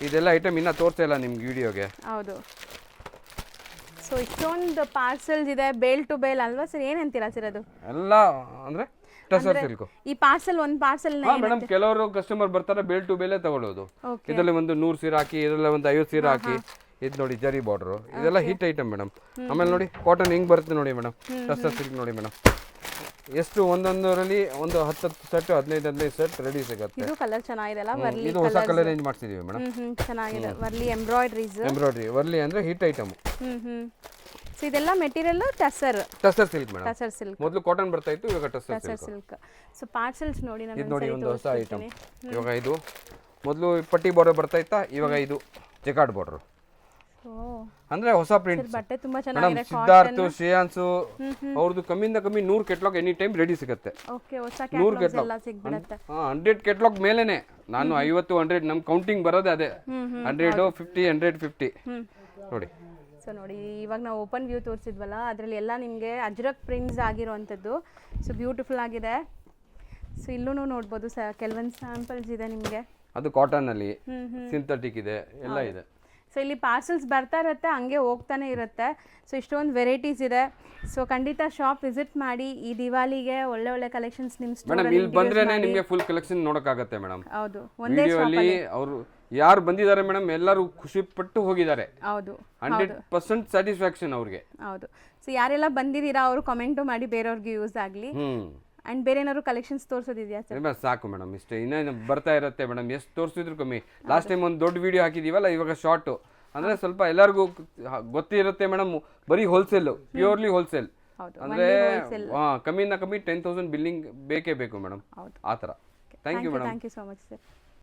ಇದೆಲ್ಲ ಐಟಮ್ ಇನ್ನ ತೋರಿಸ್ತಾ ಇಲ್ಲ ನಿಮ್ಗೆ ವಿಡಿಯೋಗೆ. ಹೌದು ಸೊ ಇಷ್ಟೊಂದು ಪಾರ್ಸಲ್ಸ್ ಇದೆ ಬೇಲ್ ಟು ಬೇಲ್ ಅಲ್ವಾ ಸರ್ ಏನಂತೀರಾ ಸರ್ ಅದು? ಎಲ್ಲ ಅಂದ್ರೆ ಟಸರ್ ಸಿಲ್ಕ್ ಈ ಪಾರ್ಸಲ್ ಒಂದು ಪಾರ್ಸಲ್ ಮೇಡಮ್ ಕೆಲವರು ಕಸ್ಟಮರ್ ಬರ್ತಾರೆ ಬೇಲ್ ಟು ಬೇಲೆ ತಗೊಳ್ಳೋದು. ಇದರಲ್ಲಿ ಒಂದು 100 ಸೀರೆ ಹಾಕಿ ಇದರಲ್ಲಿ ಒಂದು 50 ಸೀರೆ ಹಾಕಿ ಇದು ನೋಡಿ ಜರಿ ಬಾರ್ಡರ್ ಇದೆಲ್ಲ ಹಿಟ್ ಐಟಮ್ ಮೇಡಮ್. ಆಮೇಲೆ ನೋಡಿ ಕಾಟನ್ ಹೆಂಗ್ ಬರುತ್ತೆ ನೋಡಿ ಮೇಡಮ್ ಟಸರ್ ಸಿಲ್ಕ್ ನೋಡಿ ಮೇಡಮ್ ಎಷ್ಟು ಒಂದೊಂದರಲ್ಲಿ ಒಂದು 10 ಸೆಟ್ 15 ಸೆಟ್ ರೆಡಿ ಸಿಗುತ್ತೆ. ಇದು ಕಲರ್ ಚೆನ್ನಾಗಿದೆ ಅಲ್ಲ ವರ್ಲಿ ಇದು ಹೊಸ ಕಲರ್ ರೇಂಜ್ ಮಾಡ್ತಿದೀವಿ ಮೇಡಮ್. ಚೆನ್ನಾಗಿದೆ ವರ್ಲಿ ಎಂಬ್ರಾಯ್ಡರಿ ವರ್ಲಿ ಅಂದ್ರೆ ಹಿಟ್ ಐಟಮ್. ಸೊ ಇದೆಲ್ಲ material tussar silk madam. Tussar silk ಮೊದಲು ಕಾಟನ್ ಬರ್ತಾ ಇತ್ತು ಇವಾಗ ಟಸರ್ ಸಿಲ್ಕ್. ಸೊ ಪಾರ್ಸಲ್ಸ್ ನೋಡಿ ನಾನು ಇದು ನೋಡಿ ಒಂದು ಹೊಸ ಐಟಮ್ ಇವಾಗ ಇದು ಮೊದಲು ಪಟ್ಟಿ ಬಾರ್ಡರ್ ಬರ್ತಾ ಇತ್ತಾ ಇವಾಗ ಇದು ಜೆಕಾರ್ಡ್ ಬಾರ್ಡರ್ ಅಂದ್ರೆ ಹೊಸ ಪ್ರಿಂಟ್. ಬಟ್ಟೆ ತುಂಬಾ ಚೆನ್ನಾಗಿದೆ. ಸಿದ್ಧಾರ್ಥ್ ಶ್ರೇಯಾನ್ಸು ಅವ್ರದ್ದು ಕಮ್ಮಿಯಿಂದ ಕಮ್ಮಿ 100 ಕೆಟ್ಲಾಗ್ ಎನಿ ಟೈಮ್ ರೆಡಿ ಸಿಗುತ್ತೆ. ಓಕೆ ಹೊಸ ಕ್ಯಾಟಲಾಗ್ಸ್ ಎಲ್ಲ ಸಿಗ್ಬಿಡುತ್ತೆ. 100 ಕೆಟ್ಲಾಗ್ ಮೇಲೇನೆ ನಾನು 50 100 ನಮ್ ಕೌಂಟಿಂಗ್ ಬರೋದೇ ಅದೇ 100 50 150 ನೋಡಿ. ಸೊ ನೋಡಿ ಇವಾಗ ನಾವು ಓಪನ್ ವ್ಯೂ ತೋರಿಸಿದ್ವಲ್ಲ ಅದರಲ್ಲಿ ಎಲ್ಲ ನಿಮಗೆ ಅಜ್ರಕ್ ಪ್ರಿಂಟ್ಸ್ ಆಗಿರುವಂಥದ್ದು. ಸೊ ಬ್ಯೂಟಿಫುಲ್ ಆಗಿದೆ. ಸೊ ಇಲ್ಲೂ ನೋಡ್ಬೋದು ಕೆಲವೊಂದು ಸ್ಯಾಂಪಲ್ಸ್ ಇದೆ ನಿಮಗೆ. ಅದು ಕಾಟನ್ ಅಲ್ಲಿ ಸಿಂಥೆಟಿಕ್ ಇದೆ ಎಲ್ಲ ಇದೆ. ಸೊ ಇಲ್ಲಿ ಪಾರ್ಸಲ್ಸ್ ಬರ್ತಾ ಇರುತ್ತೆ ಹಂಗೆ ಹೋಗ್ತಾನೆ ಇರುತ್ತೆ. ಸೊ ಇಷ್ಟೊಂದು ವೆರೈಟೀಸ್ ಇದೆ. ಸೊ ಖಂಡಿತ ಶಾಪ್ ವಿಸಿಟ್ ಮಾಡಿ ಈ ದಿವಾಲಿಗೆ ಒಳ್ಳೆ ಒಳ್ಳೆ ಕಲೆಕ್ಷನ್ಸ್ ನಿಮ್ಮ ಮೇಡಮ್ ಇಲ್ಲಿ ಬಂದ್ರೇನೆ ನಿಮಗೆ ಫುಲ್ ಕಲೆಕ್ಷನ್ ನೋಡೋಕ್ಕಾಗುತ್ತೆ ಮೇಡಮ್. ಹೌದು ವಿಡಿಯೋಲಿ ಅವರು ಯಾರು ಬಂದಿದ್ದಾರೆ ಮೇಡಮ್ ಎಲ್ಲರೂ ಖುಷಿ ಪಟ್ಟು ಹೋಗಿದ್ದಾರೆ. ಹೌದು 100% ಸ್ಯಾಟಿಸ್ಫ್ಯಾಕ್ಷನ್ ಅವ್ರಿಗೆ. ಹೌದು. ಸೊ ಯಾರೆಲ್ಲ ಬಂದಿದ್ದೀರಾ ಅವರು ಕಮೆಂಟು ಮಾಡಿ ಬೇರೆಯವ್ರಿಗೆ ಯೂಸ್ ಆಗಲಿ. ಅಂಡ್ ಬೇರೆ ಏನಾದ್ರು ಕಲೆಕ್ಷನ್ಸ್ ತೋರಿಸೋದಿದೆಯಾ ಸರ್? ಸಾಕು ಮೇಡಮ್, ಇಷ್ಟೇ. ಇನ್ನೇನು ಬರ್ತಾ ಇರುತ್ತೆ ಮೇಡಮ್, ಎಷ್ಟು ತೋರಿಸಿದ್ರು ಕಮ್ಮಿ. ಲಾಸ್ಟ್ ಟೈಮ್ ಒಂದು ದೊಡ್ಡ ವಿಡಿಯೋ ಹಾಕಿದೀವಲ್ಲ, ಇವಾಗ ಶಾರ್ಟು ಅಂದ್ರೆ ಸ್ವಲ್ಪ ಎಲ್ಲರಿಗೂ ಗೊತ್ತಿರುತ್ತೆ ಮೇಡಮ್. ಬರೀ ಹೋಲ್ಸೇಲ್, ಪ್ಯೂರ್ಲಿ ಹೋಲ್ಸೇಲ್ ಅಂದ್ರೆ ಕಮ್ಮಿಯಿಂದ ಕಮ್ಮಿ 10,000 ಬಿಲ್ಲಿಂಗ್ ಬೇಕೇ ಬೇಕು ಮೇಡಮ್, ಆ ಥರ. Thank you madam. Thank you so much sir.